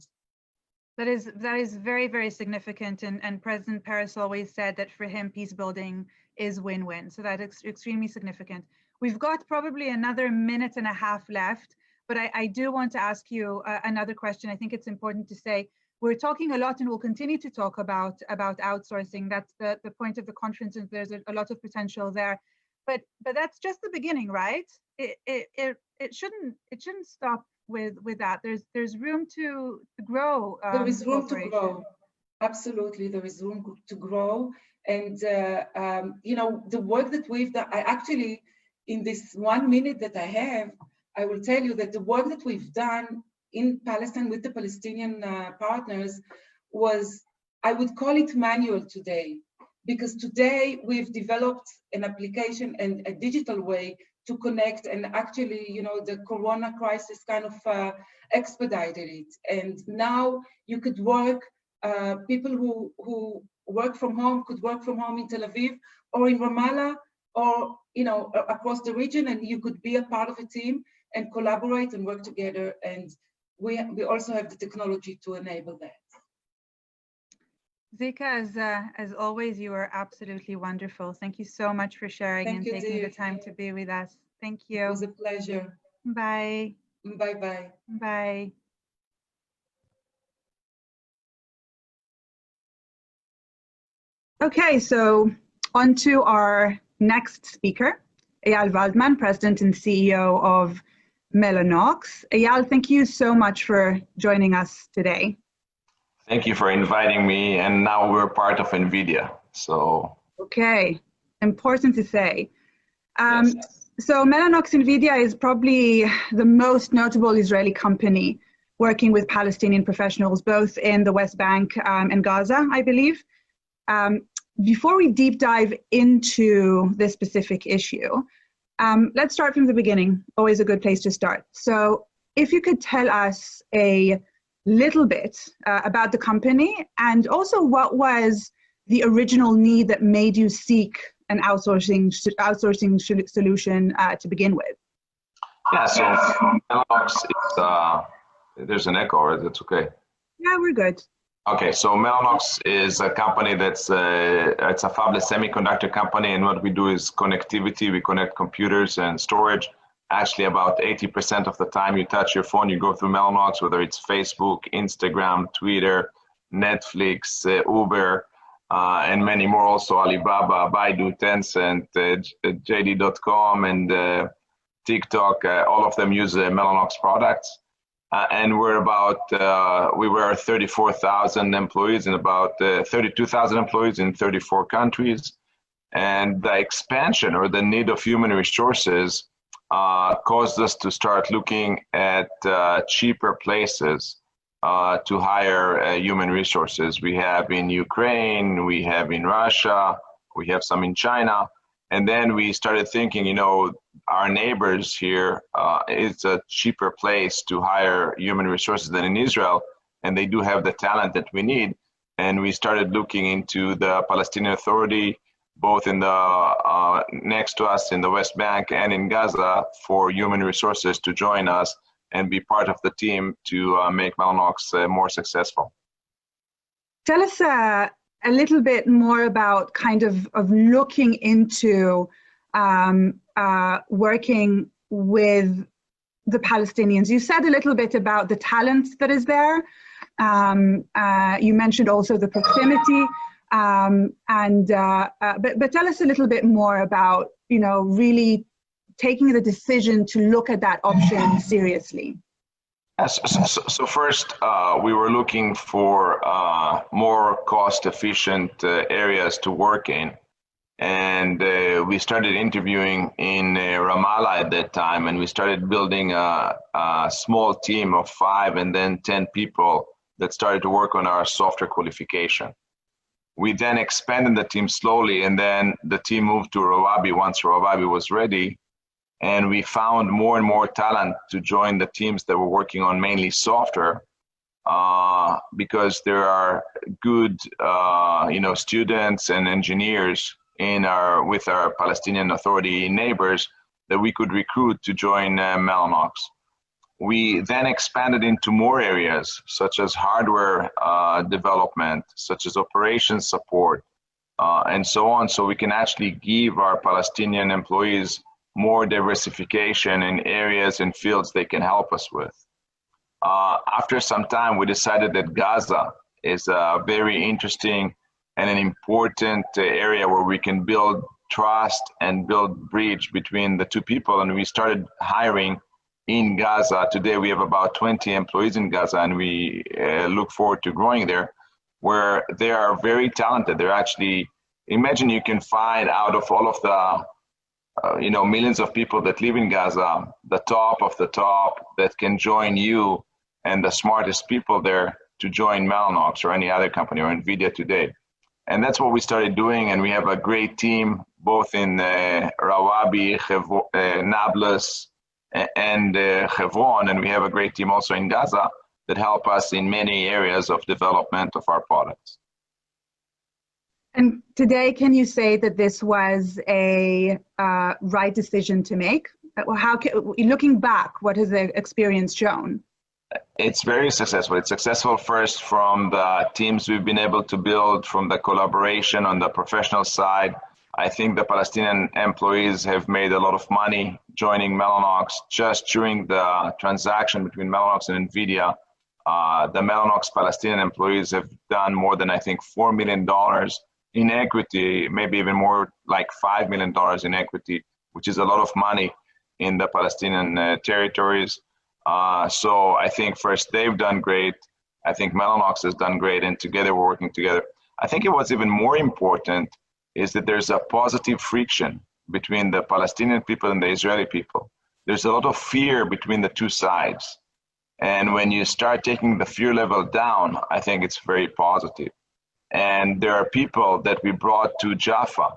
That is very, very significant. And President Peres always said that for him, peace building is win-win. So that's extremely significant. We've got probably another minute and a half left, but I do want to ask you another question. I think it's important to say, we're talking a lot and we'll continue to talk about outsourcing. That's the point of the conference, and there's a lot of potential there. But that's just the beginning, right? It shouldn't stop with that. There's room to grow. There is room to grow. Absolutely, there is room to grow. And the work that we've done, I actually, in this 1 minute that I have, I will tell you that the work that we've done in Palestine with the Palestinian partners was, I would call it manual today, because today we've developed an application and a digital way to connect, and actually, the Corona crisis kind of expedited it. And now you could work, people who work from home could work from home in Tel Aviv or in Ramallah or, across the region, and you could be a part of a team and collaborate and work together. And we also have the technology to enable that. Zika, as always, you are absolutely wonderful. Thank you so much for sharing and taking the time to be with us. Thank you. It was a pleasure. Bye. Bye-bye. Bye. Okay, so on to our next speaker, Eyal Waldman, President and CEO of Mellanox. Eyal, thank you so much for joining us today. Thank you for inviting me, and now we're part of NVIDIA, so. Okay, important to say. Yes. So Mellanox NVIDIA is probably the most notable Israeli company working with Palestinian professionals, both in the West Bank and Gaza, I believe. Before we deep dive into this specific issue, let's start from the beginning, always a good place to start. So if you could tell us a little bit about the company, and also what was the original need that made you seek an outsourcing solution to begin with? Yeah, so Mellanox is, there's an echo, right? That's okay. Yeah, we're good. Okay, so Mellanox is a company that's it's a fabless semiconductor company, and what we do is connectivity. We connect computers and storage. Actually, about 80% of the time you touch your phone, you go through Mellanox, whether it's Facebook, Instagram, Twitter, Netflix, Uber, and many more, also Alibaba, Baidu, Tencent, JD.com, and TikTok. All of them use Mellanox products. And we're about, we were 34,000 employees and about 32,000 employees in 34 countries. And the expansion or the need of human resources caused us to start looking at cheaper places to hire human resources. We have in Ukraine, we have in Russia, we have some in China. And then we started thinking, you know, our neighbors here, it's a cheaper place to hire human resources than in Israel, and they do have the talent that we need. And we started looking into the Palestinian Authority, both in the next to us in the West Bank and in Gaza, for human resources to join us and be part of the team to make Mellanox more successful. Tell us a little bit more about kind of looking into working with the Palestinians. You said a little bit about the talent that is there. You mentioned also the proximity, but tell us a little bit more about, you know, really taking the decision to look at that option seriously. So first, we were looking for more cost-efficient areas to work in. And we started interviewing in Ramallah at that time, and we started building a small team of 5 and then 10 people that started to work on our software qualification. We then expanded the team slowly, and then the team moved to Rawabi once Rawabi was ready. And we found more and more talent to join the teams that were working on mainly software, because there are good, you know, students and engineers with our Palestinian Authority neighbors that we could recruit to join Mellanox. We then expanded into more areas, such as hardware development, such as operations support, and so on, so we can actually give our Palestinian employees more diversification in areas and fields they can help us with. After some time, we decided that Gaza is a very interesting and an important area where we can build trust and build bridge between the two people, and we started hiring in Gaza. Today we have about 20 employees in Gaza, and we look forward to growing there, where they are very talented. They're actually, imagine you can find out of all of the you know, millions of people that live in Gaza, the top of the top that can join you and the smartest people there to join Mellanox or any other company or NVIDIA today. And that's what we started doing, and we have a great team both in Rawabi, Nablus, and Hebron, and we have a great team also in Gaza that help us in many areas of development of our products. And today, can you say that this was a right decision to make? Looking back, what has the experience shown? It's very successful. It's successful first from the teams we've been able to build, from the collaboration on the professional side. I think the Palestinian employees have made a lot of money joining Mellanox. Just during the transaction between Mellanox and NVIDIA, the Mellanox Palestinian employees have done more than, I think, $4 million in equity, maybe even more, like $5 million in equity, which is a lot of money in the Palestinian territories. So I think first they've done great. I think Mellanox has done great, and together we're working together. I think what's even more important is that there's a positive friction between the Palestinian people and the Israeli people. There's a lot of fear between the two sides. And when you start taking the fear level down, I think it's very positive. And there are people that we brought to Jaffa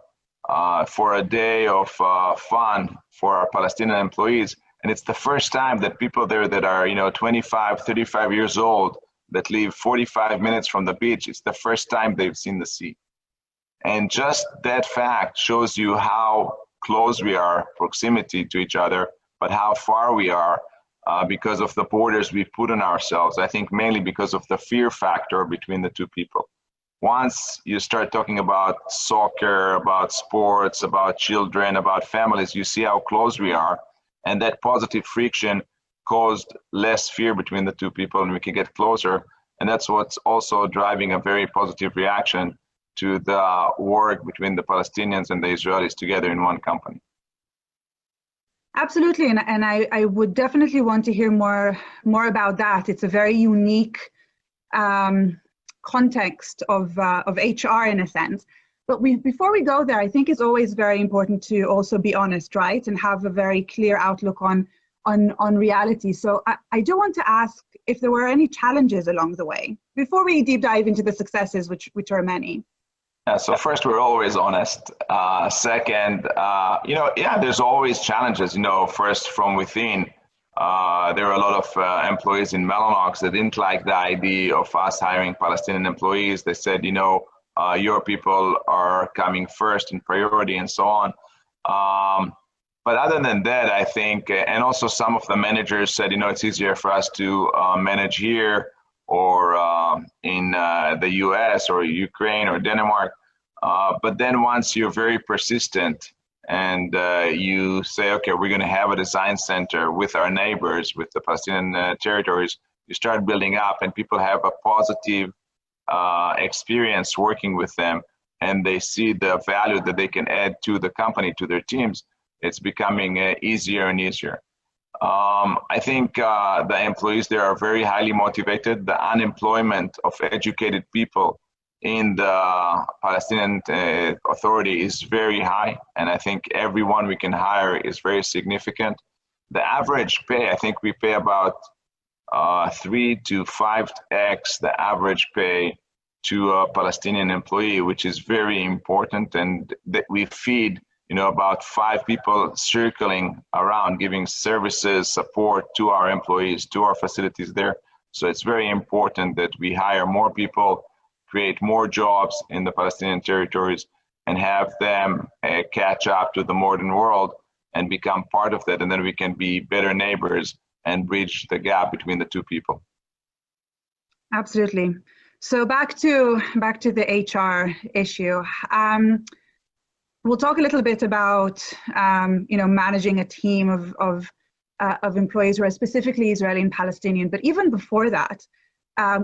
for a day of fun for our Palestinian employees. And it's the first time that people there that are, you know, 25, 35 years old, that live 45 minutes from the beach, it's the first time they've seen the sea. And just that fact shows you how close we are, proximity to each other, but how far we are because of the borders we've put on ourselves. I think mainly because of the fear factor between the two people. Once you start talking about soccer, about sports, about children, about families, you see how close we are. And that positive friction caused less fear between the two people, and we can get closer. And that's what's also driving a very positive reaction to the work between the Palestinians and the Israelis together in one company. Absolutely, and I would definitely want to hear more about that. It's a very unique context of HR in a sense. But before we go there, I think it's always very important to also be honest, right, and have a very clear outlook on reality. So I do want to ask if there were any challenges along the way before we deep dive into the successes, which are many. Yeah, so first, we're always honest. Second, there's always challenges, first from within. There are a lot of employees in Mellanox that didn't like the idea of us hiring Palestinian employees. They said, your people are coming first in priority and so on. But other than that, I think, and also some of the managers said, it's easier for us to manage here or in the US or Ukraine or Denmark. But then once you're very persistent and you say, okay, we're going to have a design center with our neighbors, with the Palestinian territories, you start building up and people have a positive experience working with them and they see the value that they can add to the company, to their teams, it's becoming easier and easier. I think the employees there are very highly motivated. The unemployment of educated people in the Palestinian Authority is very high, and I think everyone we can hire is very significant. The average pay, I think we pay about 3 to 5x the average pay to a Palestinian employee, which is very important, and that we feed about 5 people circling around, giving services, support to our employees, to our facilities there. So it's very important that we hire more people, create more jobs in the Palestinian territories, and have them catch up to the modern world and become part of that. And then we can be better neighbors and bridge the gap between the two people. Absolutely. So back to the HR issue. We'll talk a little bit about managing a team of employees who are specifically Israeli and Palestinian. But even before that,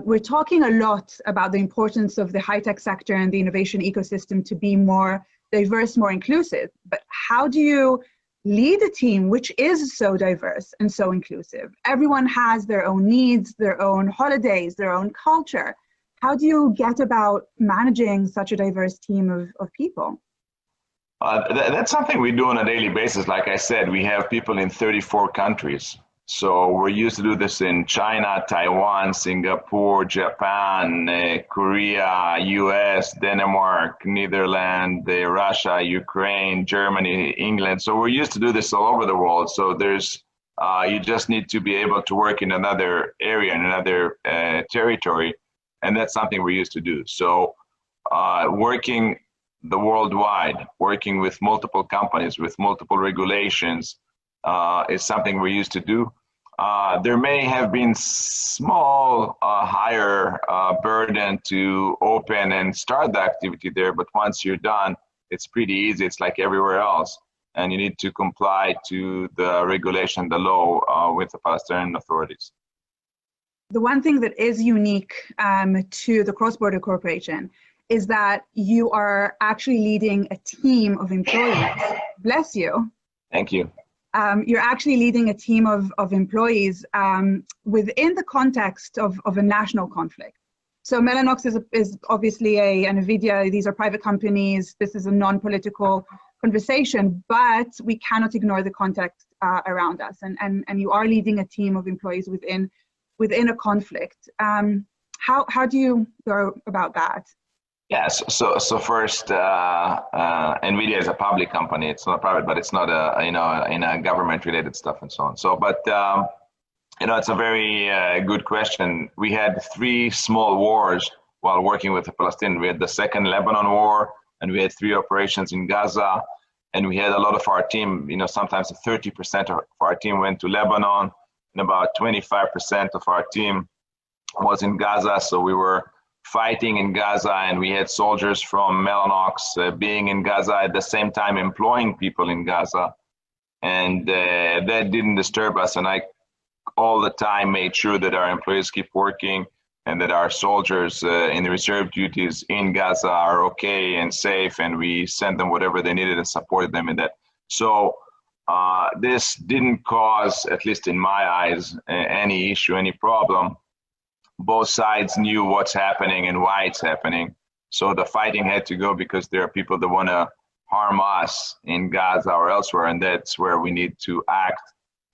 we're talking a lot about the importance of the high-tech sector and the innovation ecosystem to be more diverse, more inclusive. But how do you lead a team which is so diverse and so inclusive? Everyone has their own needs, their own holidays, their own culture. How do you get about managing such a diverse team of people? That's something we do on a daily basis. Like I said, we have people in 34 countries. So we're used to do this in China, Taiwan, Singapore, Japan, Korea, US, Denmark, Netherlands, Russia, Ukraine, Germany, England. So we're used to do this all over the world. So there's, you just need to be able to work in another area, in another territory. And that's something we're used to do. So working the worldwide, working with multiple companies, with multiple regulations, is something we're used to do. There may have been small, higher burden to open and start the activity there, but once you're done, it's pretty easy. It's like everywhere else. And you need to comply to the regulation, the law with the Palestinian authorities. The one thing that is unique to the Cross-Border Corporation is that you are actually leading a team of employees. Bless you. Thank you. You're actually leading a team of employees within the context of a national conflict. So Mellanox is obviously an NVIDIA, these are private companies, this is a non-political conversation, but we cannot ignore the context around us. And you are leading a team of employees within a conflict. How do you go about that? Yes. So first, NVIDIA is a public company. It's not private, but it's not in a government-related stuff and so on. So, but it's a very good question. We had 3 small wars while working with the Palestinians. We had the second Lebanon war, and we had 3 operations in Gaza, and we had a lot of our team, sometimes 30% of our team went to Lebanon, and about 25% of our team was in Gaza. So we were fighting in Gaza, and we had soldiers from Mellanox being in Gaza at the same time employing people in Gaza. And that didn't disturb us. And I all the time made sure that our employees keep working and that our soldiers in the reserve duties in Gaza are okay and safe, and we sent them whatever they needed and supported them in that. So this didn't cause, at least in my eyes, any issue, any problem. Both sides knew what's happening and why it's happening. So the fighting had to go because there are people that want to harm us in Gaza or elsewhere, and that's where we need to act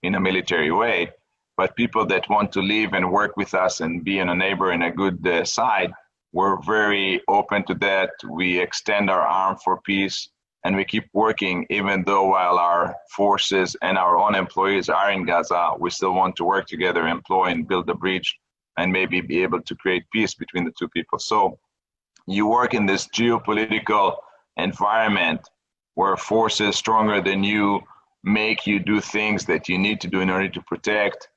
in a military way. But people that want to live and work with us and be a neighbor in a good side, we're very open to that. We extend our arm for peace, and we keep working, even though while our forces and our own employees are in Gaza, we still want to work together, employ and build a bridge, and maybe be able to create peace between the two people. So you work in this geopolitical environment where forces stronger than you make you do things that you need to do in order to protect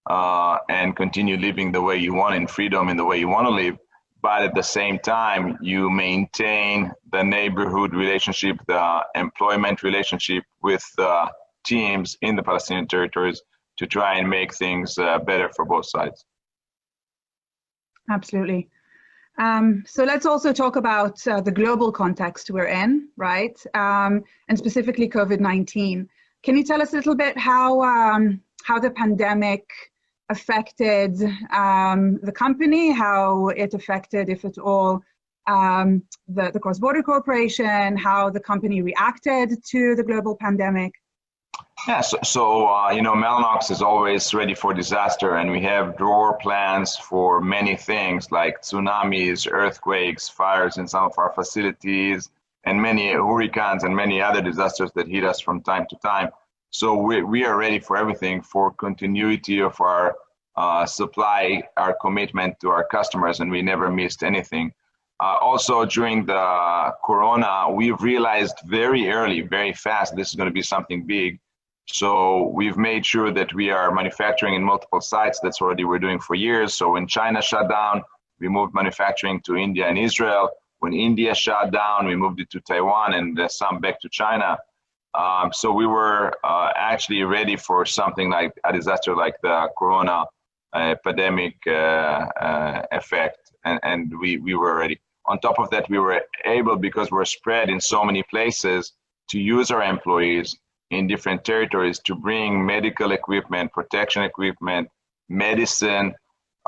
and continue living the way you want in freedom in the way you want to live. But at the same time, you maintain the neighborhood relationship, the employment relationship with the teams in the Palestinian territories to try and make things better for both sides. Absolutely. So let's also talk about the global context we're in, right? And specifically COVID-19. Can you tell us a little bit how the pandemic affected the company, how it affected, if at all, the cross-border cooperation, how the company reacted to the global pandemic? Yeah, so Mellanox is always ready for disaster, and we have drawer plans for many things like tsunamis, earthquakes, fires in some of our facilities, and many hurricanes and many other disasters that hit us from time to time. So we are ready for everything, for continuity of our supply, our commitment to our customers, and we never missed anything. Also, during the corona, we've realized very early, very fast, this is going to be something big. So we've made sure that we are manufacturing in multiple sites. That's already we're doing for years. So when China shut down, we moved manufacturing to India and Israel. When India shut down, we moved it to Taiwan and some back to China. So we were actually ready for something like a disaster like the corona pandemic effect, and we were ready. On top of that, we were able, because we're spread in so many places, to use our employees in different territories to bring medical equipment, protection equipment, medicine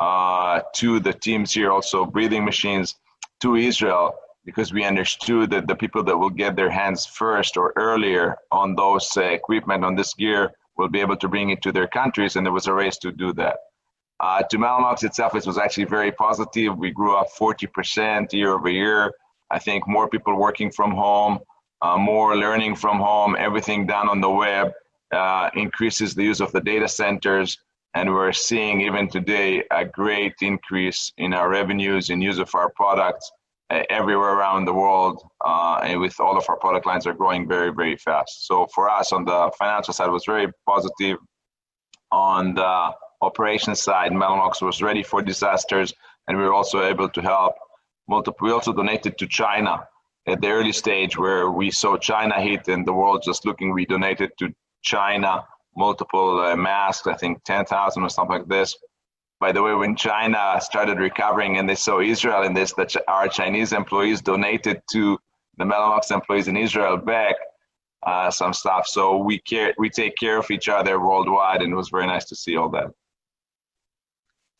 to the teams here, also breathing machines to Israel, because we understood that the people that will get their hands first or earlier on those equipment, on this gear, will be able to bring it to their countries, and there was a race to do that. To Mellanox itself, it was actually very positive. We grew up 40% year over year. I think more people working from home, more learning from home, everything done on the web, increases the use of the data centers. And we're seeing even today a great increase in our revenues and use of our products everywhere around the world. And with all of our product lines are growing very, very fast. So for us on the financial side, it was very positive. On the operations side, Mellanox was ready for disasters, and we were also able to help multiple. We also donated to China at the early stage where we saw China hit and the world just looking. We donated to China multiple masks, I think 10,000 or something like this. By the way, when China started recovering and they saw Israel in this, that our Chinese employees donated to the Mellanox employees in Israel back some stuff. So we take care of each other worldwide, and it was very nice to see all that.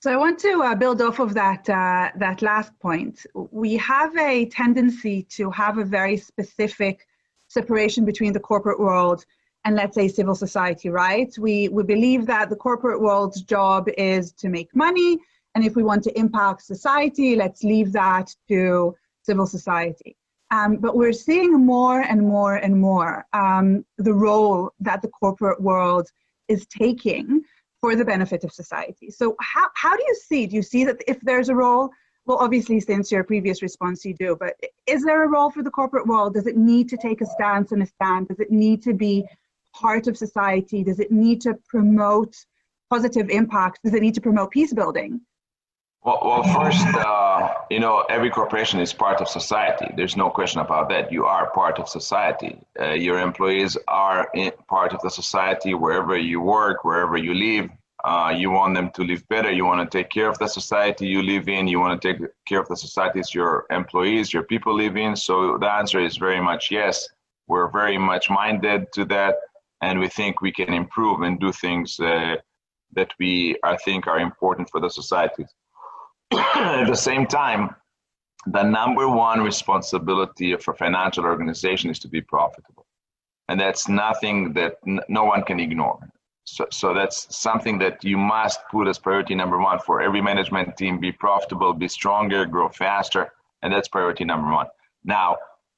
So I want to build off of that last point. We have a tendency to have a very specific separation between the corporate world and, let's say, civil society, right? We believe that the corporate world's job is to make money, and if we want to impact society, let's leave that to civil society. But we're seeing more and more and more the role that the corporate world is taking for the benefit of society. So how do you see that if there's a role? Well, obviously, since your previous response, you do, but is there a role for the corporate world? Does it need to take a stance and a stand? Does it need to be part of society? Does it need to promote positive impact? Does it need to promote peace building? Well, first, every corporation is part of society. There's no question about that. You are part of society. Your employees are part of the society wherever you work, wherever you live. You want them to live better. You want to take care of the society you live in. You want to take care of the societies your employees, your people live in. So the answer is very much yes. We're very much minded to that. And we think we can improve and do things that I think are important for the societies. At the same time, the number one responsibility of a financial organization is to be profitable. And that's nothing that no one can ignore. So that's something that you must put as priority number one for every management team: be profitable, be stronger, grow faster. And that's priority number one. Now,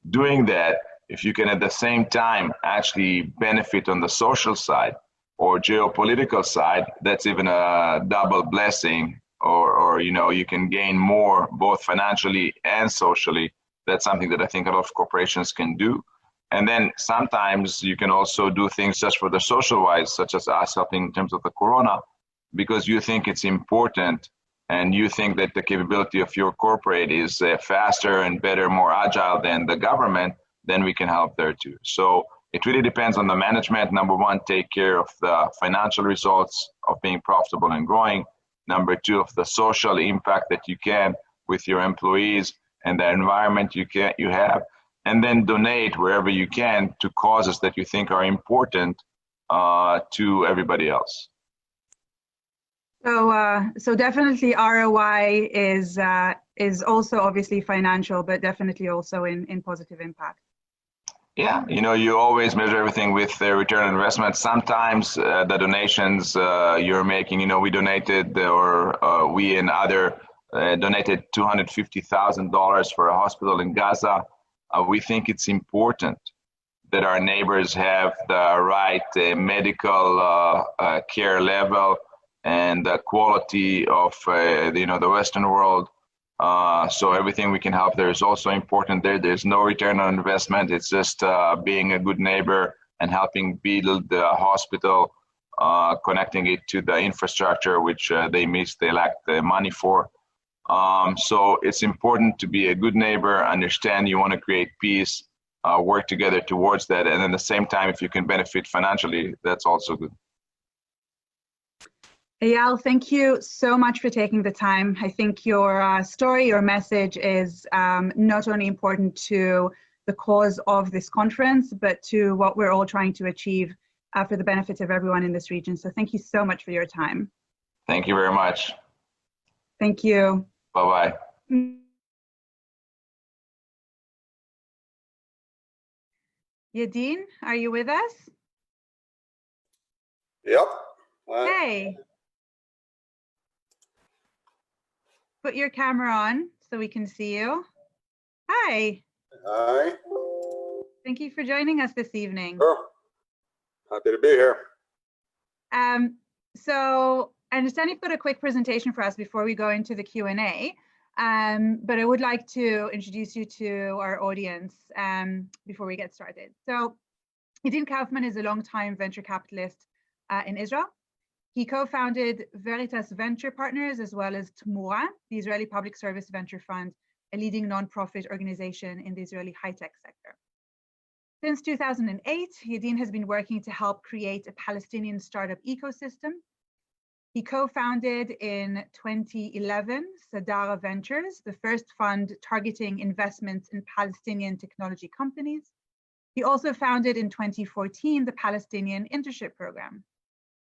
doing that, if you can at the same time actually benefit on the social side or geopolitical side, that's even a double blessing. Or you can gain more both financially and socially. That's something that I think a lot of corporations can do. And then sometimes you can also do things just for the social wise, such as us helping in terms of the corona, because you think it's important and you think that the capability of your corporate is faster and better, more agile than the government, then we can help there too. So it really depends on the management. Number one, take care of the financial results of being profitable and growing. Number two, of the social impact that you can with your employees and the environment you have, and then donate wherever you can to causes that you think are important to everybody else. So definitely ROI is also obviously financial, but definitely also in positive impact. Yeah, you always measure everything with the return on investment. Sometimes the donations you're making, we donated, or we and other donated $250,000 for a hospital in Gaza. We think it's important that our neighbors have the right medical care level and the quality of the Western world. So everything we can help there is also important there. There's no return on investment. It's just being a good neighbor and helping build the hospital, connecting it to the infrastructure, which they lack the money for. So it's important to be a good neighbor, understand you want to create peace, work together towards that. And at the same time, if you can benefit financially, that's also good. Eyal, thank you so much for taking the time. I think your story, your message is not only important to the cause of this conference, but to what we're all trying to achieve for the benefit of everyone in this region. So thank you so much for your time. Thank you very much. Thank you. Bye-bye. Yadin, are you with us? Yep. Hey. Put your camera on so we can see you. Hi. Hi. Thank you for joining us this evening. Sure. Happy to be here. So I understand you've got a quick presentation for us before we go into the Q&A, but I would like to introduce you to our audience before we get started. So Yadin Kaufmann is a longtime venture capitalist in Israel. He co-founded Veritas Venture Partners as well as Moran, the Israeli Public Service Venture Fund, a leading nonprofit organization in the Israeli high-tech sector. Since 2008, Yadin has been working to help create a Palestinian startup ecosystem. He co-founded in 2011 Sadara Ventures, the first fund targeting investments in Palestinian technology companies. He also founded in 2014 the Palestinian Mentorship Program.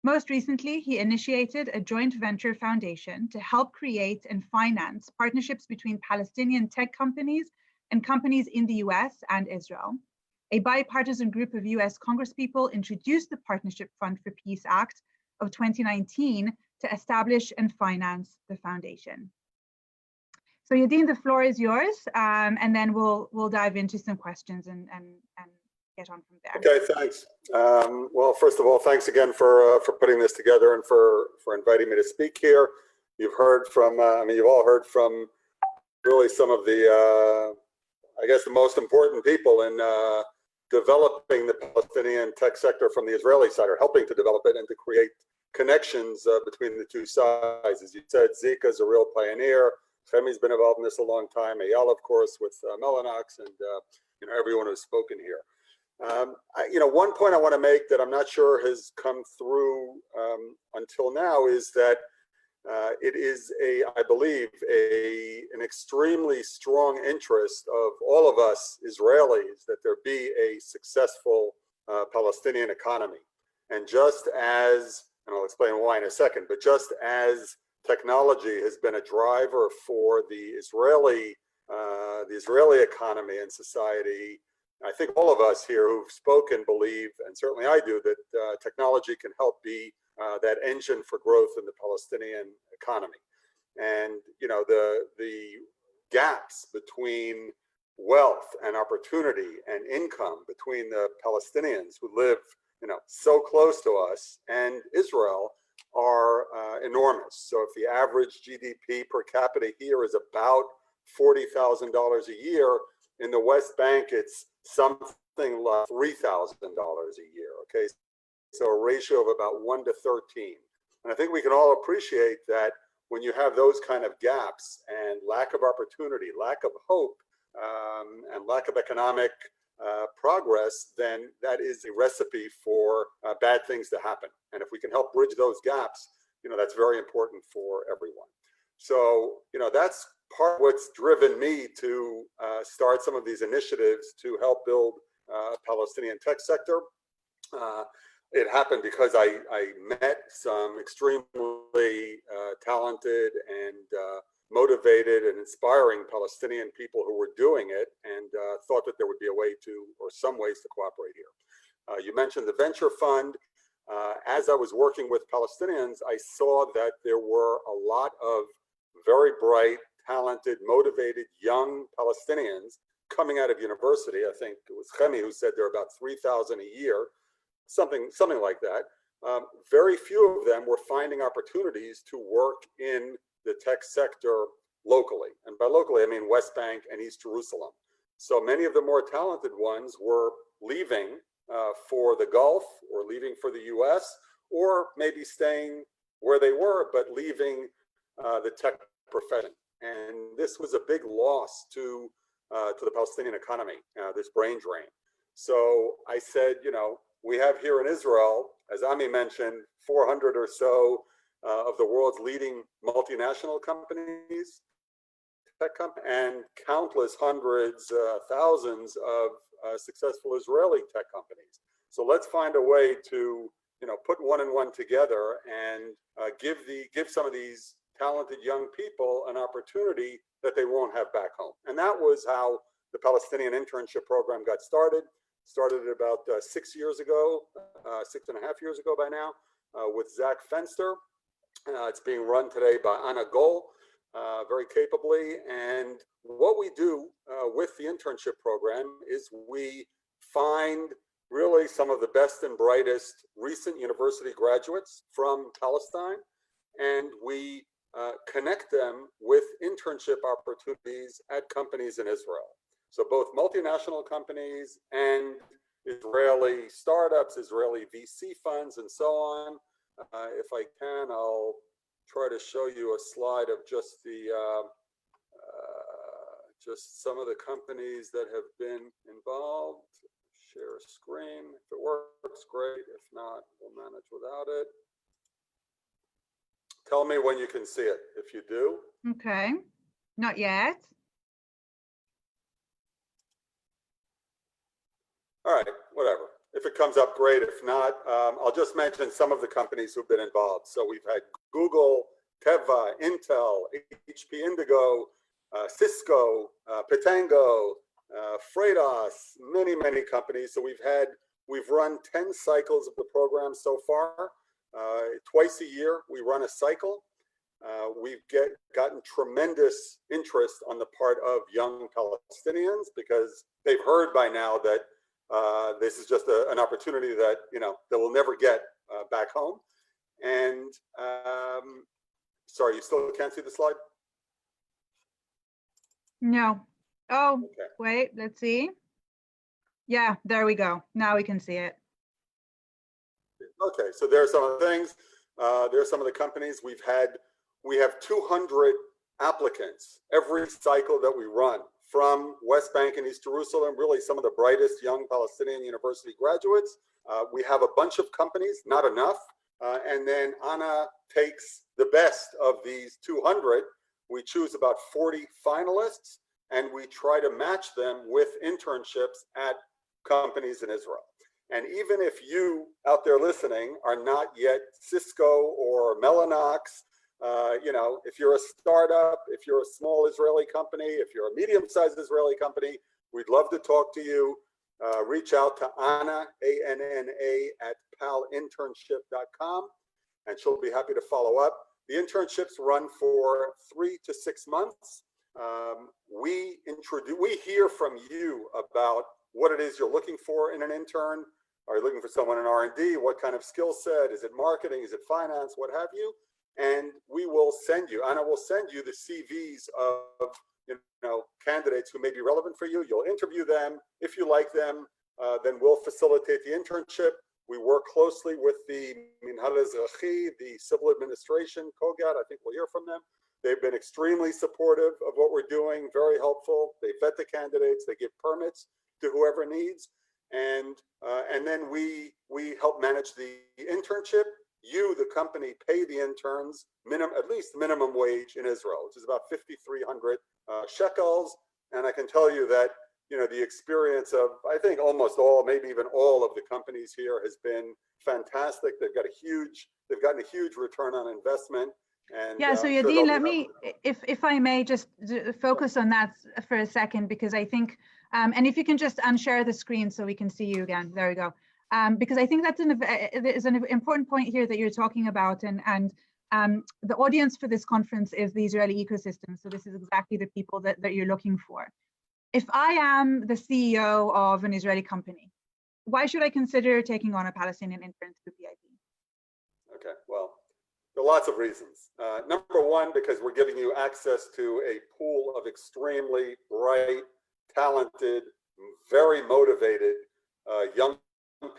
Most recently, he initiated a joint venture foundation to help create and finance partnerships between Palestinian tech companies and companies in the US and Israel. A bipartisan group of US congresspeople introduced the Partnership Fund for Peace Act of 2019 to establish and finance the foundation. So Yadin, the floor is yours, and then we'll dive into some questions and get on from there. Okay, thanks. Well, first of all, thanks again for putting this together and for inviting me to speak here. You've heard from, you've all heard from really some of the, I guess, the most important people in developing the Palestinian tech sector from the Israeli side, or helping to develop it and to create connections between the two sides. As you said, Zika is a real pioneer. Chemi's been involved in this a long time. Eyal, of course, with Mellanox, and everyone who's spoken here. One point I want to make that I'm not sure has come through until now is that it is I believe, an extremely strong interest of all of us Israelis that there be a successful Palestinian economy. And just as, and I'll explain why in a second, but just as technology has been a driver for the Israeli economy and society, I think all of us here who've spoken believe, and certainly I do, that technology can help be that engine for growth in the Palestinian economy. And the gaps between wealth and opportunity and income between the Palestinians who live so close to us and Israel are enormous. So if the average GDP per capita here is about $40,000 a year, in the West Bank it's something like $3,000 a year. Okay, so a ratio of about 1 to 13. And I think we can all appreciate that when you have those kind of gaps and lack of opportunity, lack of hope, and lack of economic progress, then that is a recipe for bad things to happen. And if we can help bridge those gaps, that's very important for everyone. So, that's part of what's driven me to start some of these initiatives to help build Palestinian tech sector. It happened because I met some extremely talented and motivated and inspiring Palestinian people who were doing it, and thought that there would be a way to, or some ways to cooperate here. You mentioned the venture fund. As I was working with Palestinians, I saw that there were a lot of very bright, talented, motivated young Palestinians coming out of university. I think it was Chemi who said there are about 3,000 a year, something like that. Very few of them were finding opportunities to work in the tech sector locally. And by locally, I mean West Bank and East Jerusalem. So many of the more talented ones were leaving for the Gulf, or leaving for the US, or maybe staying where they were, but leaving the tech profession. And this was a big loss to the Palestinian economy, this brain drain. So I said, we have here in Israel, as Ami mentioned, 400 or so of the world's leading multinational companies, tech companies, and countless hundreds, thousands of successful Israeli tech companies. So let's find a way to, put one and one together and give some of these talented young people an opportunity that they won't have back home. And that was how the Palestinian Internship Program got started. Started about 6 years ago, 6.5 years ago by now, with Zach Fenster. It's being run today by Anna Goal, very capably. And what we do with the internship program is we find really some of the best and brightest recent university graduates from Palestine, and we connect them with internship opportunities at companies in Israel. So both multinational companies and Israeli startups, Israeli VC funds, and so on. If I can, I'll try to show you a slide of just some of the companies that have been involved. Share screen. If it works, great. If not, we'll manage without it. Tell me when you can see it, if you do. Okay, not yet. All right, whatever. If it comes up, great. If not, I'll just mention some of the companies who've been involved. So we've had Google, Teva, Intel, HP Indigo, Cisco, Pitango, Veritas, many companies. So we've run 10 cycles of the program so far. Twice a year, we run a cycle. We've gotten tremendous interest on the part of young Palestinians because they've heard by now that this is just an opportunity that they will never get back home. And sorry, you still can't see the slide? No. Oh, Okay. wait, let's see. Yeah, there we go. Now we can see it. Okay, so there are some of the things. There are some of the companies we have 200 applicants every cycle that we run from West Bank and East Jerusalem, really some of the brightest young Palestinian university graduates. We have a bunch of companies, not enough. And then Anna takes the best of these 200. We choose about 40 finalists and we try to match them with internships at companies in Israel. And even if you out there listening are not yet Cisco or Mellanox, if you're a startup, if you're a small Israeli company, if you're a medium-sized Israeli company, we'd love to talk to you. Reach out to Anna, A-N-N-A, at palinternship.com, and she'll be happy to follow up. The internships run for 3 to 6 months. We hear from you about what it is you're looking for in an intern. Are you looking for someone in R&D? What kind of skill set? Is it marketing? Is it finance? What have you? And we will send you, Anna will send you the CVs of candidates who may be relevant for you. You'll interview them. If you like them, then we'll facilitate the internship. We work closely with the Minhal Ezrachi, the civil administration, COGAT. I think we'll hear from them. They've been extremely supportive of what we're doing, very helpful. They vet the candidates. They give permits to whoever needs. And then we help manage the internship. You, the company, pay the interns at least minimum wage in Israel, which is about 5,300 shekels. And I can tell you that the experience of, I think, almost all, maybe even all of the companies here has been fantastic. They've gotten a huge return on investment. And yeah, so Yadin, let me, if I may just focus on that for a second, because I think, and if you can just unshare the screen so we can see you again. There we go. Because I think is an important point here that you're talking about, and the audience for this conference is the Israeli ecosystem. So this is exactly the people that you're looking for. If I am the CEO of an Israeli company, why should I consider taking on a Palestinian intern through PIP? Okay, well, there are lots of reasons. Number one, because we're giving you access to a pool of extremely bright, talented, very motivated young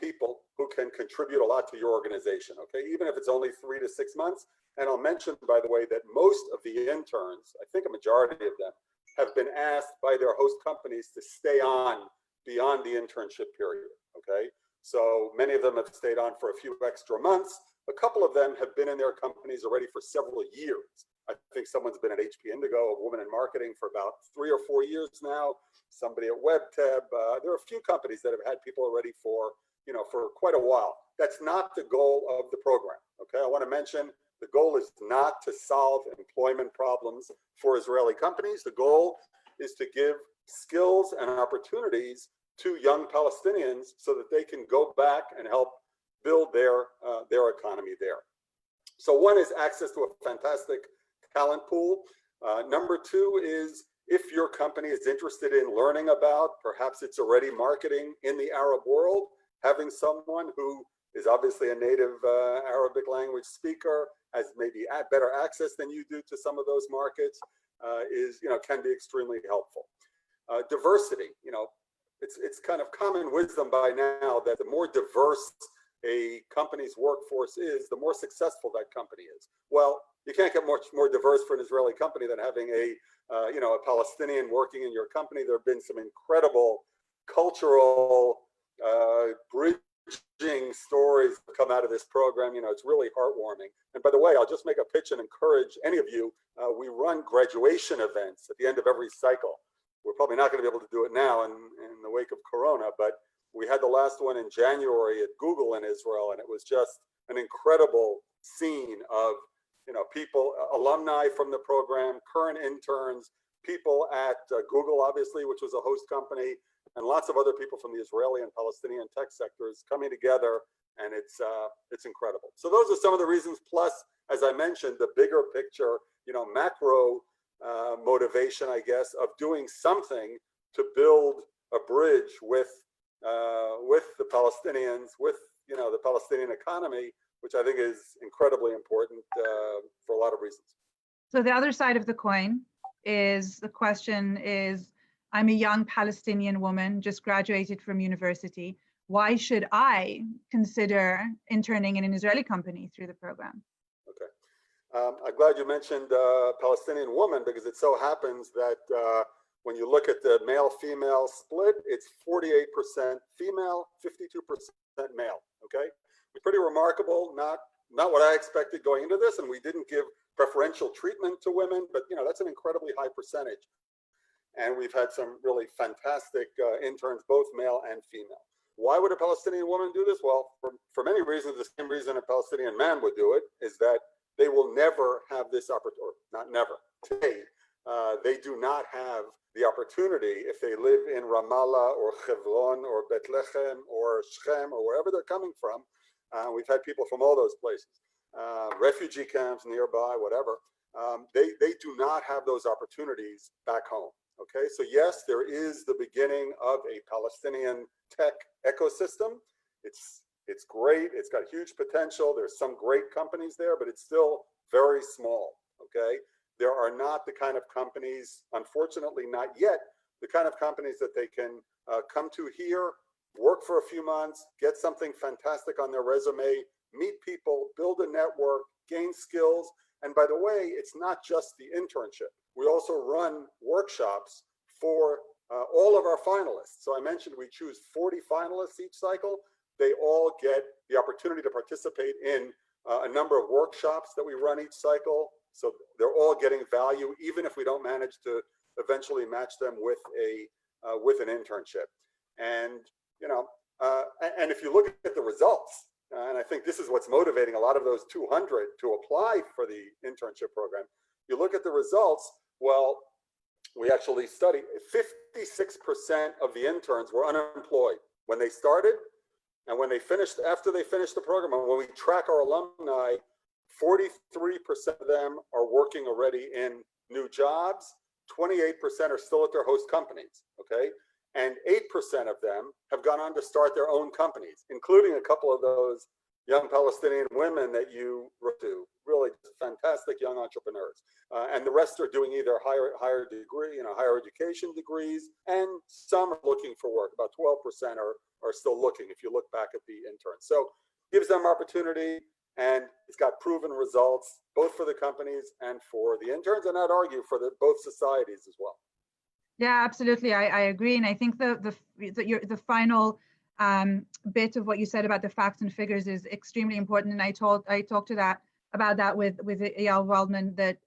people who can contribute a lot to your organization, okay? Even if it's only 3 to 6 months. And I'll mention, by the way, that most of the interns, I think a majority of them, have been asked by their host companies to stay on beyond the internship period, okay? So many of them have stayed on for a few extra months. A couple of them have been in their companies already for several years. I think someone's been at HP Indigo, a woman in marketing, for about 3 or 4 years now. Somebody at WebTeb. There are a few companies that have had people already for quite a while. That's not the goal of the program, okay? I want to mention the goal is not to solve employment problems for Israeli companies. The goal is to give skills and opportunities to young Palestinians so that they can go back and help build their economy there. So one is access to a fantastic talent pool. Number two is, if your company is interested in learning about, perhaps it's already marketing in the Arab world, having someone who is obviously a native Arabic language speaker, has maybe better access than you do to some of those markets, can be extremely helpful. Diversity, it's kind of common wisdom by now that the more diverse a company's workforce is, the more successful that company is. Well, you can't get much more diverse for an Israeli company than having a Palestinian working in your company. There have been some incredible cultural bridging stories that come out of this program. It's really heartwarming. And by the way, I'll just make a pitch and encourage any of you. We run graduation events at the end of every cycle. We're probably not going to be able to do it now in the wake of Corona, but we had the last one in January at Google in Israel, and it was just an incredible scene of people, alumni from the program, current interns, people at Google, obviously, which was a host company, and lots of other people from the Israeli and Palestinian tech sectors coming together, and it's incredible. So those are some of the reasons. Plus, as I mentioned, the bigger picture, macro motivation, I guess, of doing something to build a bridge with the Palestinians, with the Palestinian economy, which I think is incredibly important for a lot of reasons. So the other side of the coin is the question is, I'm a young Palestinian woman, just graduated from university. Why should I consider interning in an Israeli company through the program? Okay. I'm glad you mentioned Palestinian woman, because it so happens that when you look at the male-female split, it's 48% female, 52% male, okay? Pretty remarkable, not what I expected going into this, and we didn't give preferential treatment to women, but that's an incredibly high percentage. And we've had some really fantastic interns, both male and female. Why would a Palestinian woman do this? Well, for many reasons, the same reason a Palestinian man would do it is that they will never have this opportunity, or not never, today, they do not have the opportunity if they live in Ramallah or Hebron or Bethlehem or Shechem or wherever they're coming from. We've had people from all those places, refugee camps nearby, whatever. They do not have those opportunities back home. Okay, so yes, there is the beginning of a Palestinian tech ecosystem. It's great. It's got huge potential. There's some great companies there, but it's still very small. Okay, there are not the kind of companies, unfortunately, not yet, the kind of companies that they can come to here, work for a few months, get something fantastic on their resume, meet people, build a network, gain skills. And by the way, it's not just the internship. We also run workshops for all of our finalists. So I mentioned we choose 40 finalists each cycle. They all get the opportunity to participate in a number of workshops that we run each cycle. So they're all getting value, even if we don't manage to eventually match them with an internship. And and if you look at the results, and I think this is what's motivating a lot of those 200 to apply for the internship program. You look at the results, well, we actually studied 56% of the interns were unemployed when they started, and when they finished, after they finished the program, and when we track our alumni, 43% of them are working already in new jobs, 28% are still at their host companies, okay? And 8% of them have gone on to start their own companies, including a couple of those young Palestinian women that you wrote to, really fantastic young entrepreneurs. And the rest are doing either higher degree, higher education degrees, and some are looking for work. About 12% are still looking if you look back at the interns. So gives them opportunity, and it's got proven results, both for the companies and for the interns, and I'd argue for both societies as well. Yeah, absolutely. I agree. And I think the final bit of what you said about the facts and figures is extremely important. And I talked about that with Eyal Waldman, that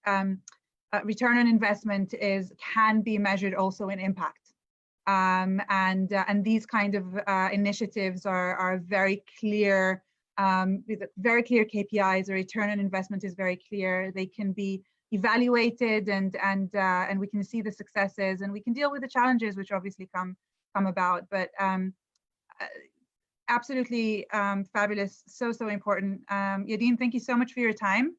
return on investment can be measured also in impact. And these kind of initiatives are very clear, very clear KPIs. The return on investment is very clear. They can be evaluated, and we can see the successes, and we can deal with the challenges which obviously come about. But absolutely fabulous, so important. Yadin, thank you so much for your time.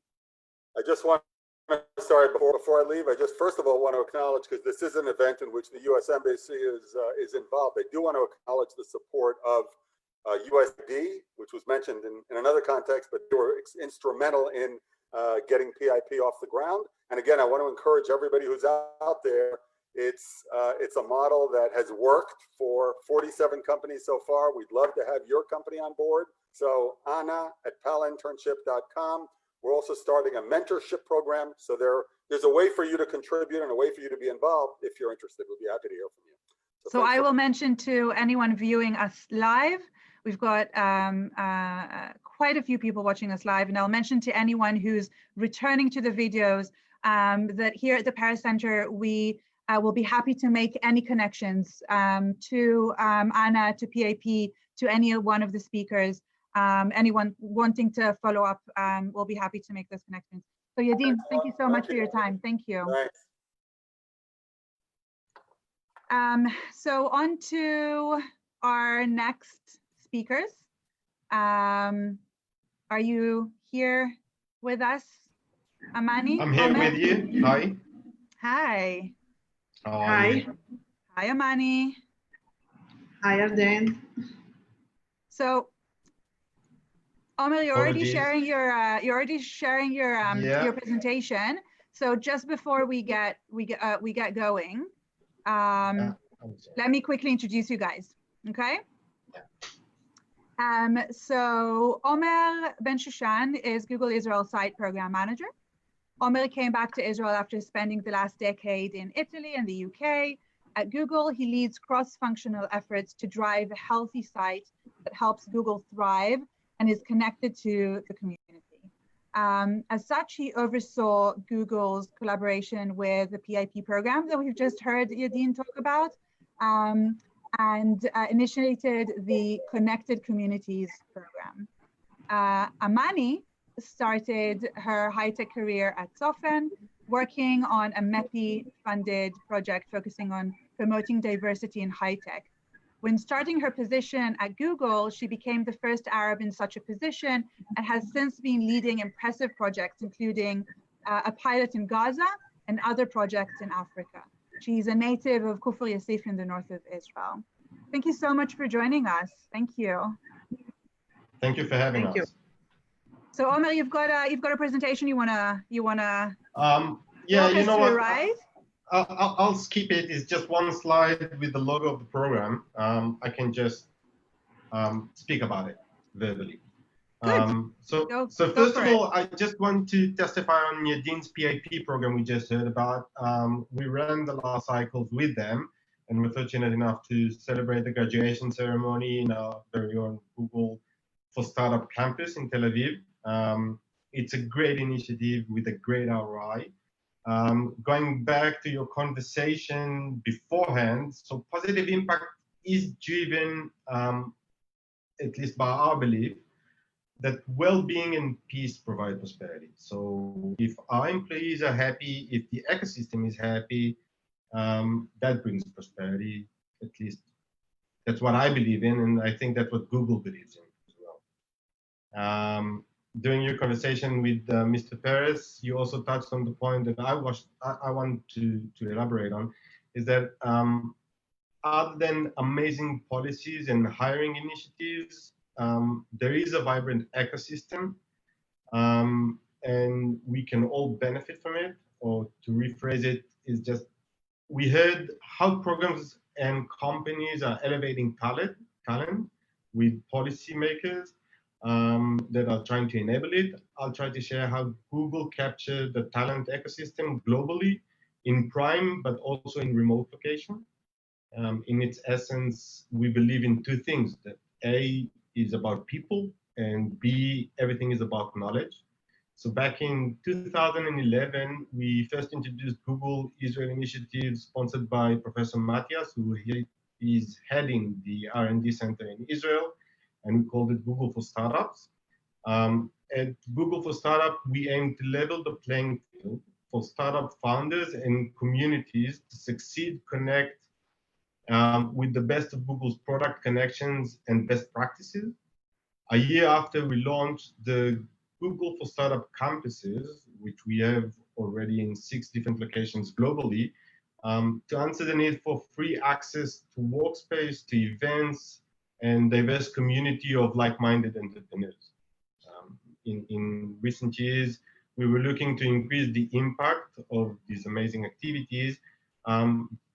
I just want to, sorry, before I leave, I just first of all want to acknowledge, because this is an event in which the U.S. Embassy is involved. I do want to acknowledge the support of USD, which was mentioned in another context, but they were instrumental in getting PIP off the ground. And again, I want to encourage everybody who's out there. It's a model that has worked for 47 companies so far. We'd love to have your company on board. So Anna at palinternship.com. We're also starting a mentorship program. So there's a way for you to contribute and a way for you to be involved if you're interested. We'll be happy to hear from you. So I will mention to anyone viewing us live, we've got quite a few people watching us live, and I'll mention to anyone who's returning to the videos that here at the Paris Center, we will be happy to make any connections to Anna, to PAP, to any one of the speakers. Anyone wanting to follow up, we'll be happy to make those connections. So Yadin, thank you so much for your time. Thank you. Thanks. So on to our next speakers. Are you here with us, Amanie? I'm here with you. Hi. Hi. Hi. Hi, Amanie. Hi, Yadin. So, Omer, you're already sharing your presentation. So just before we get going, Let me quickly introduce you guys, okay? So Omer Ben Shushan is Google Israel Site Program Manager. Omer came back to Israel after spending the last decade in Italy and the UK. At Google, he leads cross-functional efforts to drive a healthy site that helps Google thrive and is connected to the community. As such, he oversaw Google's collaboration with the PIP program that we've just heard Yadin talk about, and initiated the Connected Communities program. Amanie started her high-tech career at Sofen, working on a MEPI-funded project focusing on promoting diversity in high-tech. When starting her position at Google, she became the first Arab in such a position and has since been leading impressive projects, including a pilot in Gaza and other projects in Africa. She's a native of Kufr Yassif in the north of Israel. Thank you so much for joining us. Thank you. Thank you for having us. So Omer, you've got a presentation you wanna yeah, walk you us know through, what? right? I'll skip it. It's just one slide with the logo of the program. I can just speak about it verbally. So first of all, I just want to testify on Yadin's PIP program we just heard about. We ran the last cycles with them, and we're fortunate enough to celebrate the graduation ceremony in our very own Google for Startup campus in Tel Aviv. It's a great initiative with a great ROI. Going back to your conversation beforehand, so positive impact is driven, at least by our belief, that well-being and peace provide prosperity. So if our employees are happy, if the ecosystem is happy, that brings prosperity. At least that's what I believe in, and I think that's what Google believes in as well. During your conversation with Mr. Perez, you also touched on the point that I want to elaborate on, is that other than amazing policies and hiring initiatives, there is a vibrant ecosystem, and we can all benefit from it. Or to rephrase it, is just we heard how programs and companies are elevating talent with policymakers that are trying to enable it. I'll try to share how Google captured the talent ecosystem globally in prime, but also in remote location. In its essence, we believe in two things: that A is about people, and B, everything is about knowledge. So back in 2011, we first introduced Google Israel Initiative, sponsored by Professor Matthias, who is heading the R&D Center in Israel, and we called it Google for Startups. At Google for Startup, we aim to level the playing field for startup founders and communities to succeed, connect with the best of Google's product connections and best practices. A year after we launched the Google for Startup campuses, which we have already in 6 different locations globally, to answer the need for free access to workspace, to events, and diverse community of like-minded entrepreneurs. In recent years, we were looking to increase the impact of these amazing activities,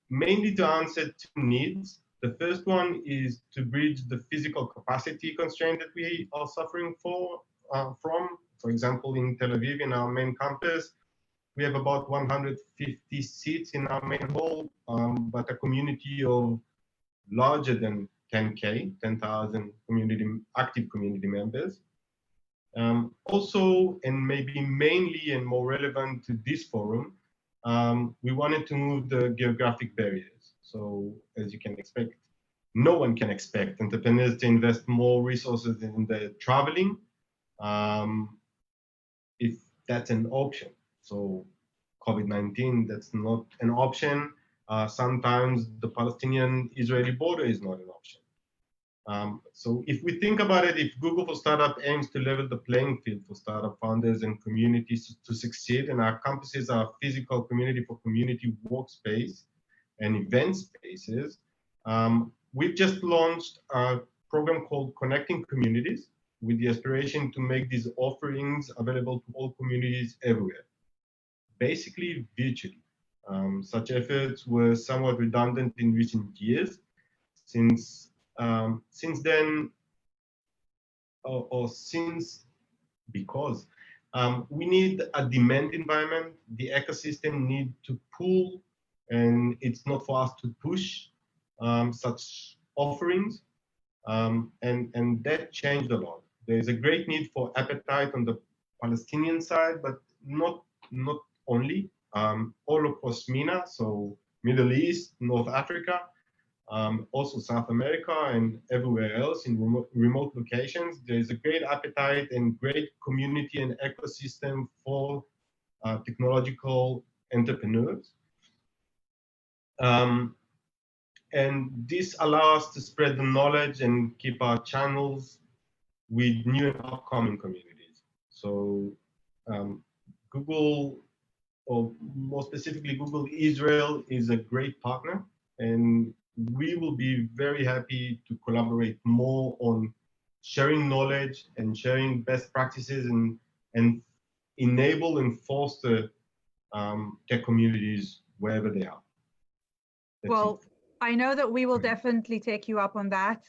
mainly to answer 2 needs. The first one is to bridge the physical capacity constraint that we are suffering from. For example, in Tel Aviv, in our main campus, we have about 150 seats in our main hall, but a community of larger than 10,000 active community members. Also, and maybe mainly and more relevant to this forum, we wanted to move the geographic barriers. So as you can expect, no one can expect entrepreneurs to invest more resources in the traveling, if that's an option. So COVID-19, that's not an option. Sometimes the Palestinian-Israeli border is not an option. So if we think about it, if Google for Startup aims to level the playing field for startup founders and communities to succeed, and our campuses are physical community for community workspace and event spaces, we've just launched a program called Connecting Communities, with the aspiration to make these offerings available to all communities everywhere, basically virtually. Such efforts were somewhat redundant in recent years, since then, because we need a demand environment. The ecosystem need to pull, and it's not for us to push such offerings, and that changed a lot. There's a great need for appetite on the Palestinian side, but not only. All across MENA, so Middle East, North Africa, also South America, and everywhere else in remote locations. There's a great appetite and great community and ecosystem for technological entrepreneurs. And this allows us to spread the knowledge and keep our channels with new and upcoming communities. So Google, or more specifically Google Israel, is a great partner, and we will be very happy to collaborate more on sharing knowledge and sharing best practices and enable and foster tech communities wherever they are. Well, I know that we will definitely take you up on that.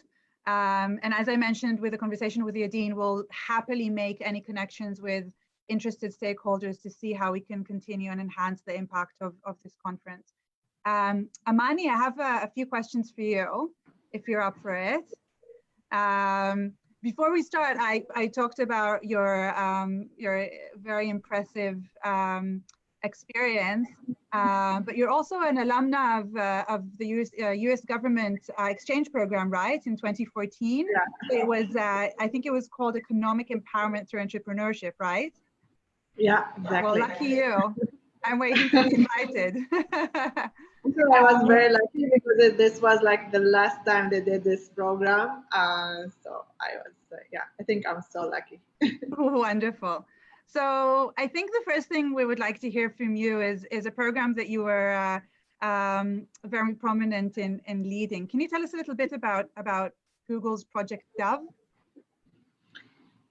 And as I mentioned with the conversation with Yadin, we'll happily make any connections with interested stakeholders to see how we can continue and enhance the impact of this conference. Amanie, I have a few questions for you, if you're up for it. Before we start, I talked about your very impressive experience, but you're also an alumna of the US government exchange program, right? In 2014, yeah. It was, I think it was called Economic Empowerment Through Entrepreneurship, right? Yeah, exactly. Well, lucky you. I'm waiting to be invited. So I was very lucky because this was like the last time they did this program. So I was, yeah, I think I'm so lucky. Wonderful. So I think the first thing we would like to hear from you is a program that you were very prominent in leading. Can you tell us a little bit about Google's Project Dove?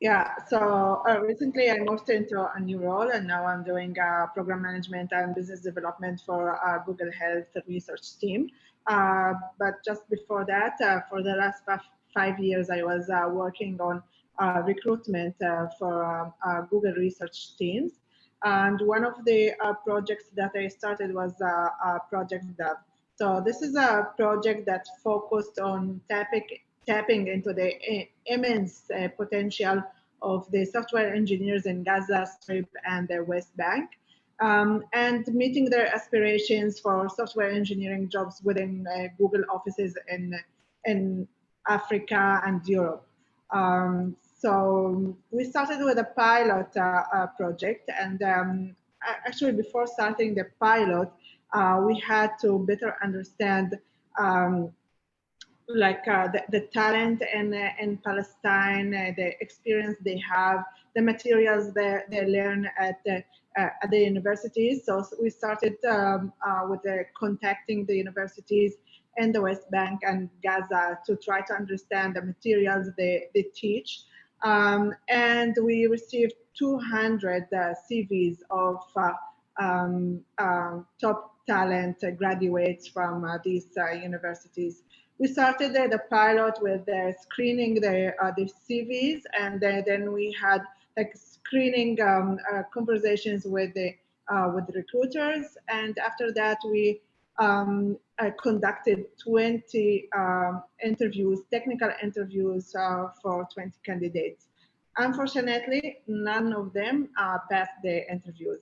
Yeah, so recently I moved into a new role, and now I'm doing program management and business development for Google Health Research team. But just before that, for the last 5 years, I was working on recruitment for Google research teams. And one of the projects that I started was Project Dove. So this is a project that focused on tapping into the immense potential of the software engineers in Gaza Strip and the West Bank, and meeting their aspirations for software engineering jobs within Google offices in Africa and Europe. So we started with a pilot project, and actually before starting the pilot, we had to better understand the talent in Palestine, the experience they have, the materials they learn at the universities. So we started with contacting the universities in the West Bank and Gaza to try to understand the materials they teach. And we received 200 CVs of top talent graduates from these universities. We started the pilot with screening the CVs, and then we had like screening conversations with the recruiters, and after that we conducted 20 interviews, technical interviews for 20 candidates. Unfortunately, none of them passed the interviews.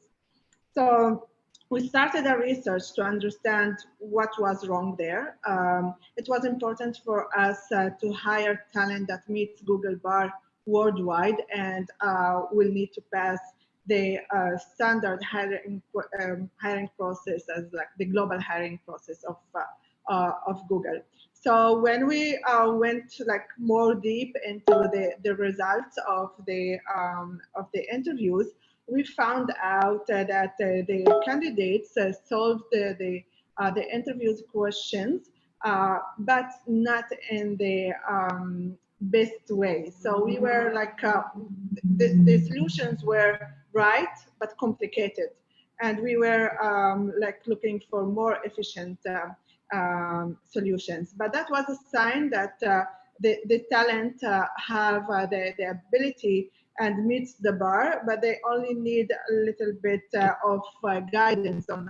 So we started a research to understand what was wrong there. It was important for us to hire talent that meets Google bar worldwide and will need to pass the standard hiring process, as like the global hiring process of Google. So when we went like more deep into the results of the interviews, we found out that the candidates solved the interview's questions, but not in the best way. So we were like, the solutions were right, but complicated. and we were like looking for more efficient solutions. But that was a sign that the talent have the ability and meets the bar, but they only need a little bit of guidance on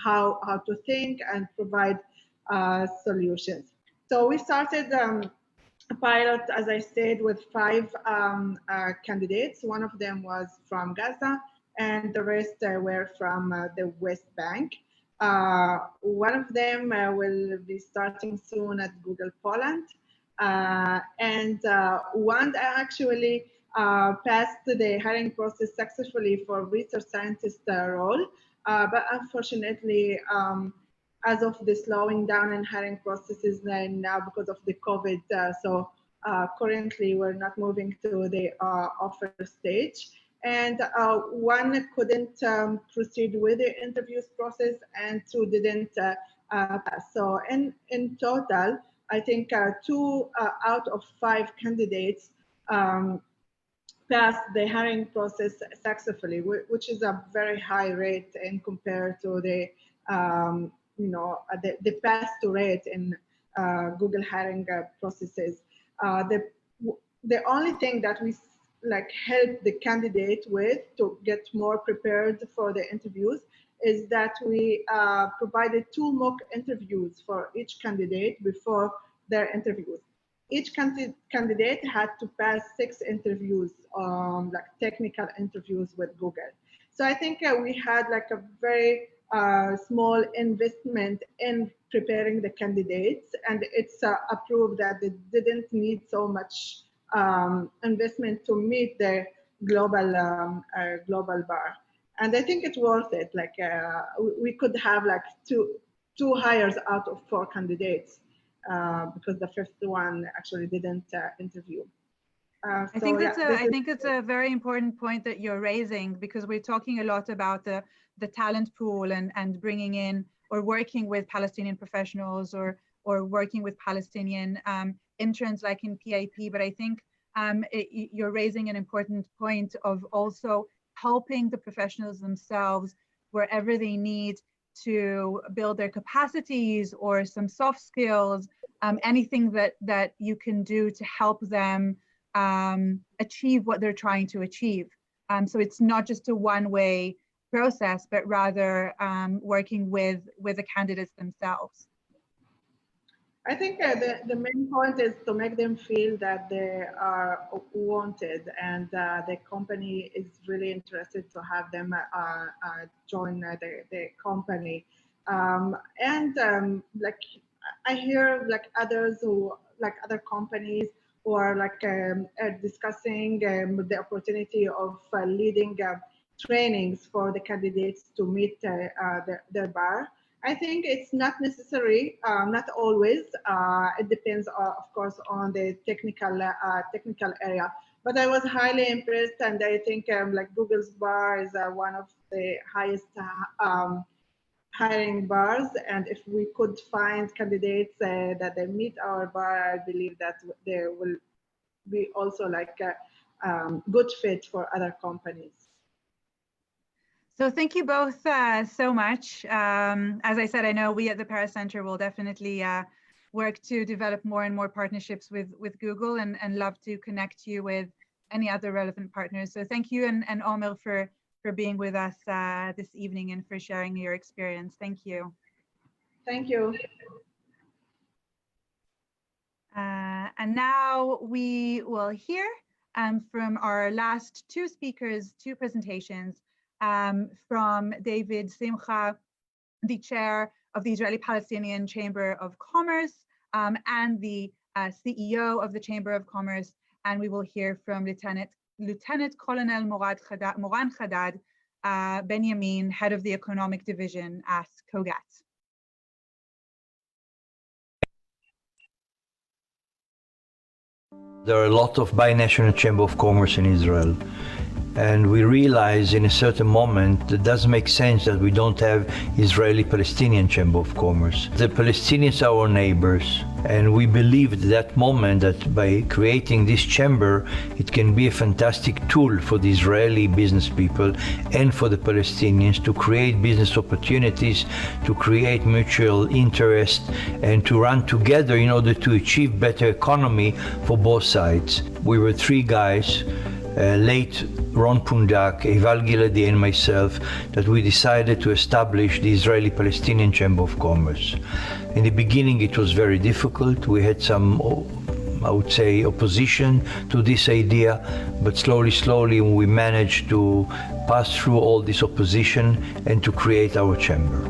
how to think and provide solutions. So we started a pilot, as I said, with 5 candidates. One of them was from Gaza, and the rest were from the West Bank. One of them will be starting soon at Google Poland. And one actually passed the hiring process successfully for research scientist role. But unfortunately, as of the slowing down in hiring processes now because of the COVID, so currently we're not moving to the offer stage. And one couldn't proceed with the interviews process, and 2 didn't pass. So in total, I think 2 out of 5 candidates passed the hiring process successfully, which is a very high rate in compared to the the pass-to rate in Google hiring processes. The only thing that we help the candidate with to get more prepared for the interviews is that we provided 2 mock interviews for each candidate before their interviews. Each candidate had to pass 6 interviews, technical interviews with Google. So I think we had a very small investment in preparing the candidates, and it's approved that they didn't need so much investment to meet the global bar. And I think it's worth it. We could have two hires out of 4 candidates because the 5th one actually didn't interview. I think it's a very important point that you're raising, because we're talking a lot about the talent pool and bringing in or working with Palestinian professionals or working with Palestinian interns like in PIP. But I think you're raising an important point of also helping the professionals themselves wherever they need to build their capacities or some soft skills, anything that you can do to help them achieve what they're trying to achieve. So it's not just a one-way process, but rather working with the candidates themselves. I think the main point is to make them feel that they are wanted, and the company is really interested to have them join the company. I hear others who other companies who are discussing the opportunity of leading trainings for the candidates to meet their bar. I think it's not necessary, not always. It depends, of course, on the technical area. But I was highly impressed, and I think Google's bar is one of the highest hiring bars. And if we could find candidates that they meet our bar, I believe that they will be also a good fit for other companies. So thank you both so much. As I said, I know we at the Paris Center will definitely work to develop more and more partnerships with Google, and love to connect you with any other relevant partners. So thank you, and Omer for being with us this evening and for sharing your experience. Thank you. Thank you. And now we will hear from our last 2 speakers, 2 presentations. From David Simcha, the chair of the Israeli-Palestinian Chamber of Commerce, and the CEO of the Chamber of Commerce. And we will hear from Lieutenant Colonel Moran Hadad Benjamin, head of the economic division at COGAT. There are a lot of binational Chamber of Commerce in Israel. And we realize in a certain moment it doesn't make sense that we don't have Israeli-Palestinian Chamber of Commerce. The Palestinians are our neighbors, and we believed at that moment that by creating this chamber, it can be a fantastic tool for the Israeli business people and for the Palestinians to create business opportunities, to create mutual interest, and to run together in order to achieve better economy for both sides. We were three guys, late Ron Pundak, Eyal Giladi, and myself, that we decided to establish the Israeli-Palestinian Chamber of Commerce. In the beginning, it was very difficult. We had some, I would say, opposition to this idea, but slowly we managed to pass through all this opposition and to create our chamber.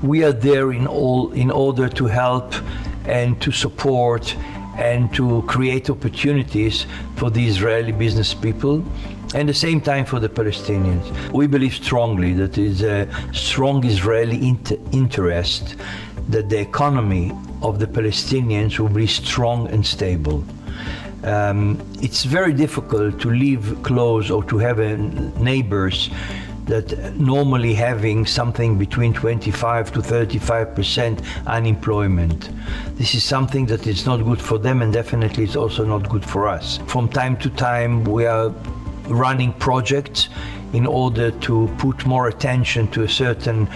We are there in order to help and to support and to create opportunities for the Israeli business people, and at the same time for the Palestinians. We believe strongly that there is a strong Israeli interest that the economy of the Palestinians will be strong and stable. It's very difficult to live close or to have neighbors that normally having something between 25 to 35% unemployment. This is something that is not good for them, and definitely it's also not good for us. From time to time, we are running projects in order to put more attention to a certain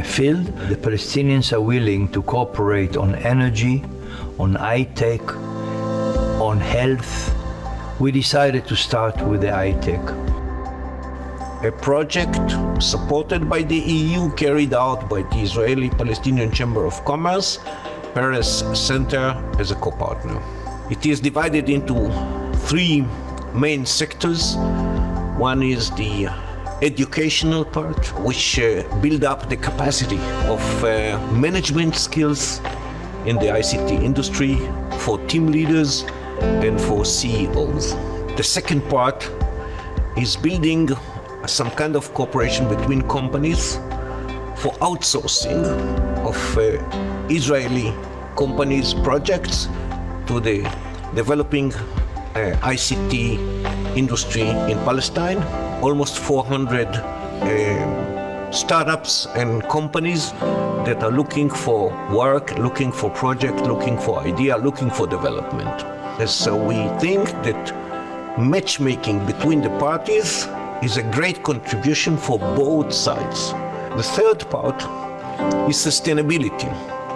field. The Palestinians are willing to cooperate on energy, on high-tech, on health. We decided to start with the high-tech. A project supported by the EU, carried out by the Israeli-Palestinian Chamber of Commerce, Paris Center as a co-partner. It is divided into three main sectors. One is the educational part, which build up the capacity of management skills in the ICT industry for team leaders and for CEOs. The second part is building some kind of cooperation between companies for outsourcing of Israeli companies' projects to the developing ICT industry in Palestine. Almost 400 startups and companies that are looking for work, looking for project, looking for idea, looking for development. And so we think that matchmaking between the parties is a great contribution for both sides. The third part is sustainability.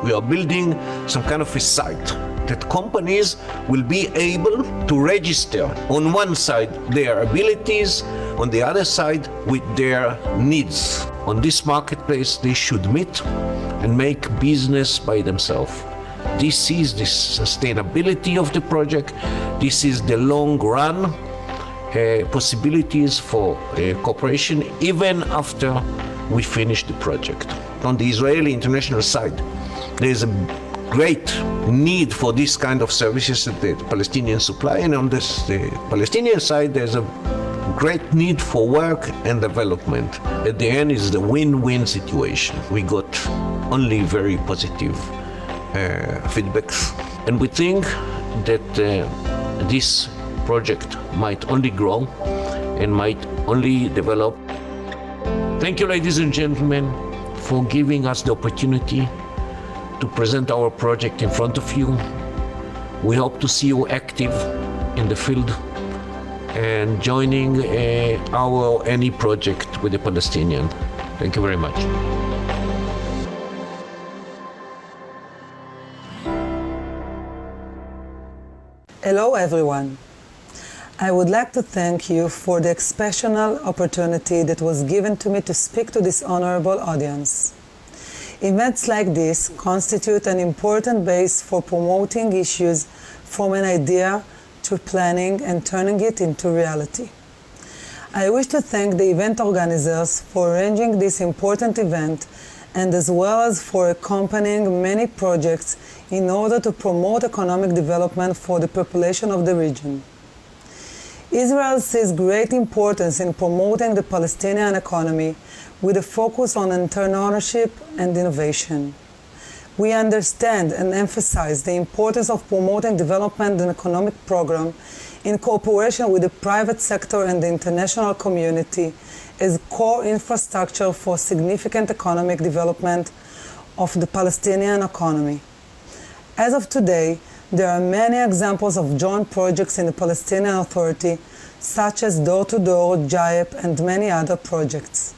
We are building some kind of a site that companies will be able to register on one side their abilities, on the other side with their needs. On this marketplace, they should meet and make business by themselves. This is the sustainability of the project. This is the long run possibilities for cooperation even after we finish the project. On the Israeli international side, there is a great need for this kind of services that the Palestinians supply, and on the Palestinian side, there's a great need for work and development. At the end, is the win-win situation. We got only very positive feedbacks, and we think that this project might only grow and might only develop. Thank you, ladies and gentlemen, for giving us the opportunity to present our project in front of you. We hope to see you active in the field and joining any project with the Palestinian. Thank you very much. Hello, everyone. I would like to thank you for the exceptional opportunity that was given to me to speak to this honorable audience. Events like this constitute an important base for promoting issues from an idea to planning and turning it into reality. I wish to thank the event organizers for arranging this important event, and as well as for accompanying many projects in order to promote economic development for the population of the region. Israel sees great importance in promoting the Palestinian economy with a focus on entrepreneurship and innovation. We understand and emphasize the importance of promoting development and economic program in cooperation with the private sector and the international community as core infrastructure for significant economic development of the Palestinian economy. As of today, there are many examples of joint projects in the Palestinian Authority, such as Door-to-Door, JIEP, and many other projects.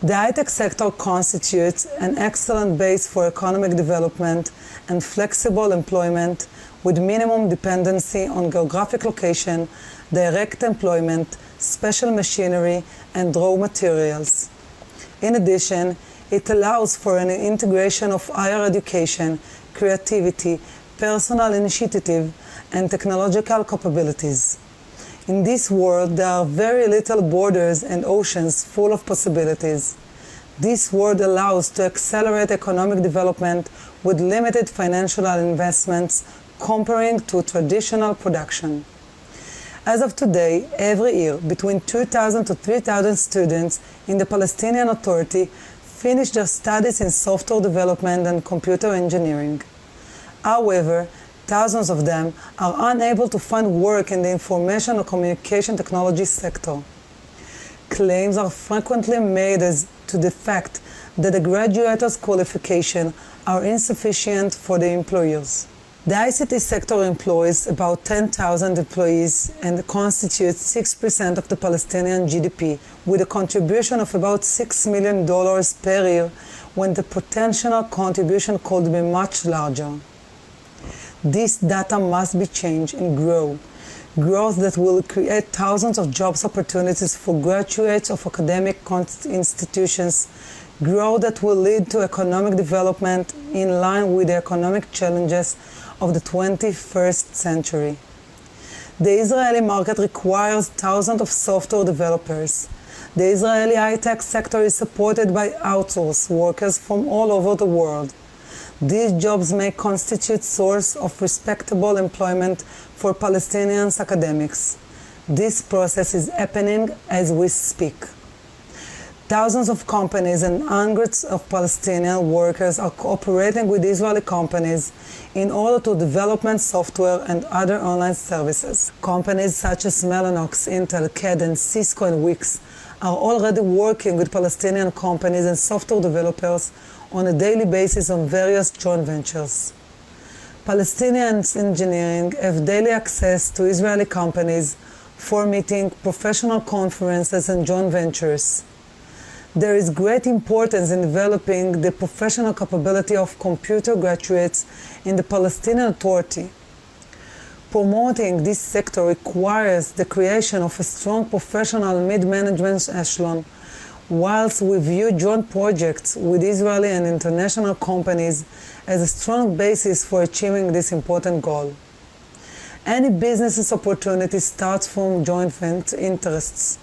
The high-tech sector constitutes an excellent base for economic development and flexible employment with minimum dependency on geographic location, direct employment, special machinery, and raw materials. In addition, it allows for an integration of higher education, creativity, personal initiative, and technological capabilities. In this world, there are very little borders and oceans full of possibilities. This world allows to accelerate economic development with limited financial investments comparing to traditional production. As of today, every year, between 2,000 to 3,000 students in the Palestinian Authority finish their studies in software development and computer engineering. However, thousands of them are unable to find work in the information or communication technology sector. Claims are frequently made as to the fact that the graduate's qualifications are insufficient for the employers. The ICT sector employs about 10,000 employees and constitutes 6% of the Palestinian GDP, with a contribution of about $6 million per year, when the potential contribution could be much larger. This data must be changed and grow. Growth that will create thousands of jobs opportunities for graduates of academic institutions. Growth that will lead to economic development in line with the economic challenges of the 21st century. The Israeli market requires thousands of software developers. The Israeli high-tech sector is supported by outsourced workers from all over the world. These jobs may constitute source of respectable employment for Palestinian academics. This process is happening as we speak. Thousands of companies and hundreds of Palestinian workers are cooperating with Israeli companies in order to develop software and other online services. Companies such as Mellanox, Intel, Yadin, Cisco, and Wix are already working with Palestinian companies and software developers on a daily basis on various joint ventures. Palestinian engineering have daily access to Israeli companies for meeting, professional conferences, and joint ventures. There is great importance in developing the professional capability of computer graduates in the Palestinian Authority. Promoting this sector requires the creation of a strong professional mid-management echelon, whilst we view joint projects with Israeli and international companies as a strong basis for achieving this important goal. Any business opportunity starts from joint interests.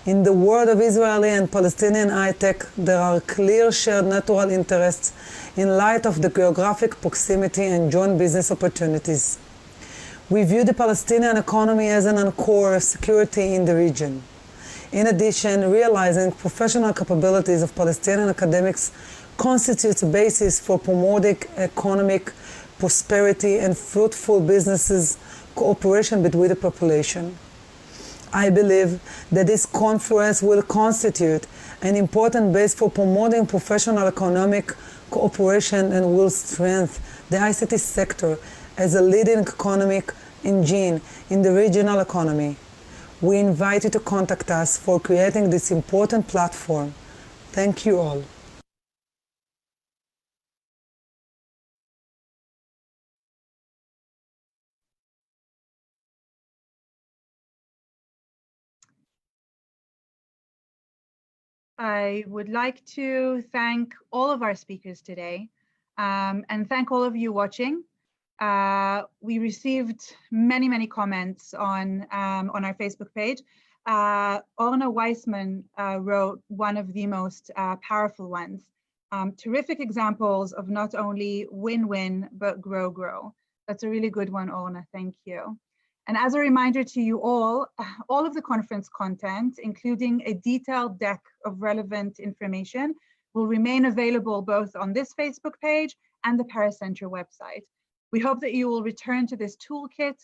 In the world of Israeli and Palestinian high-tech, there are clear shared natural interests in light of the geographic proximity and joint business opportunities. We view the Palestinian economy as an anchor security in the region. In addition, realizing professional capabilities of Palestinian academics constitutes a basis for promoting economic prosperity and fruitful businesses cooperation between the population. I believe that this conference will constitute an important base for promoting professional economic cooperation and will strengthen the ICT sector as a leading economic engine in the regional economy. We invite you to contact us for creating this important platform. Thank you all. I would like to thank all of our speakers today and thank all of you watching. We received many comments on our Facebook page. Orna Weissman wrote one of the most powerful ones. Terrific examples of not only win-win, but grow. That's a really good one, Orna, thank you. And as a reminder to you all of the conference content, including a detailed deck of relevant information, will remain available both on this Facebook page and the Paris Center website. We hope that you will return to this toolkit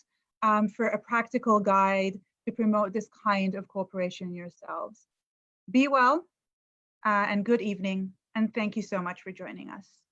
for a practical guide to promote this kind of cooperation yourselves. Be well and good evening, and thank you so much for joining us.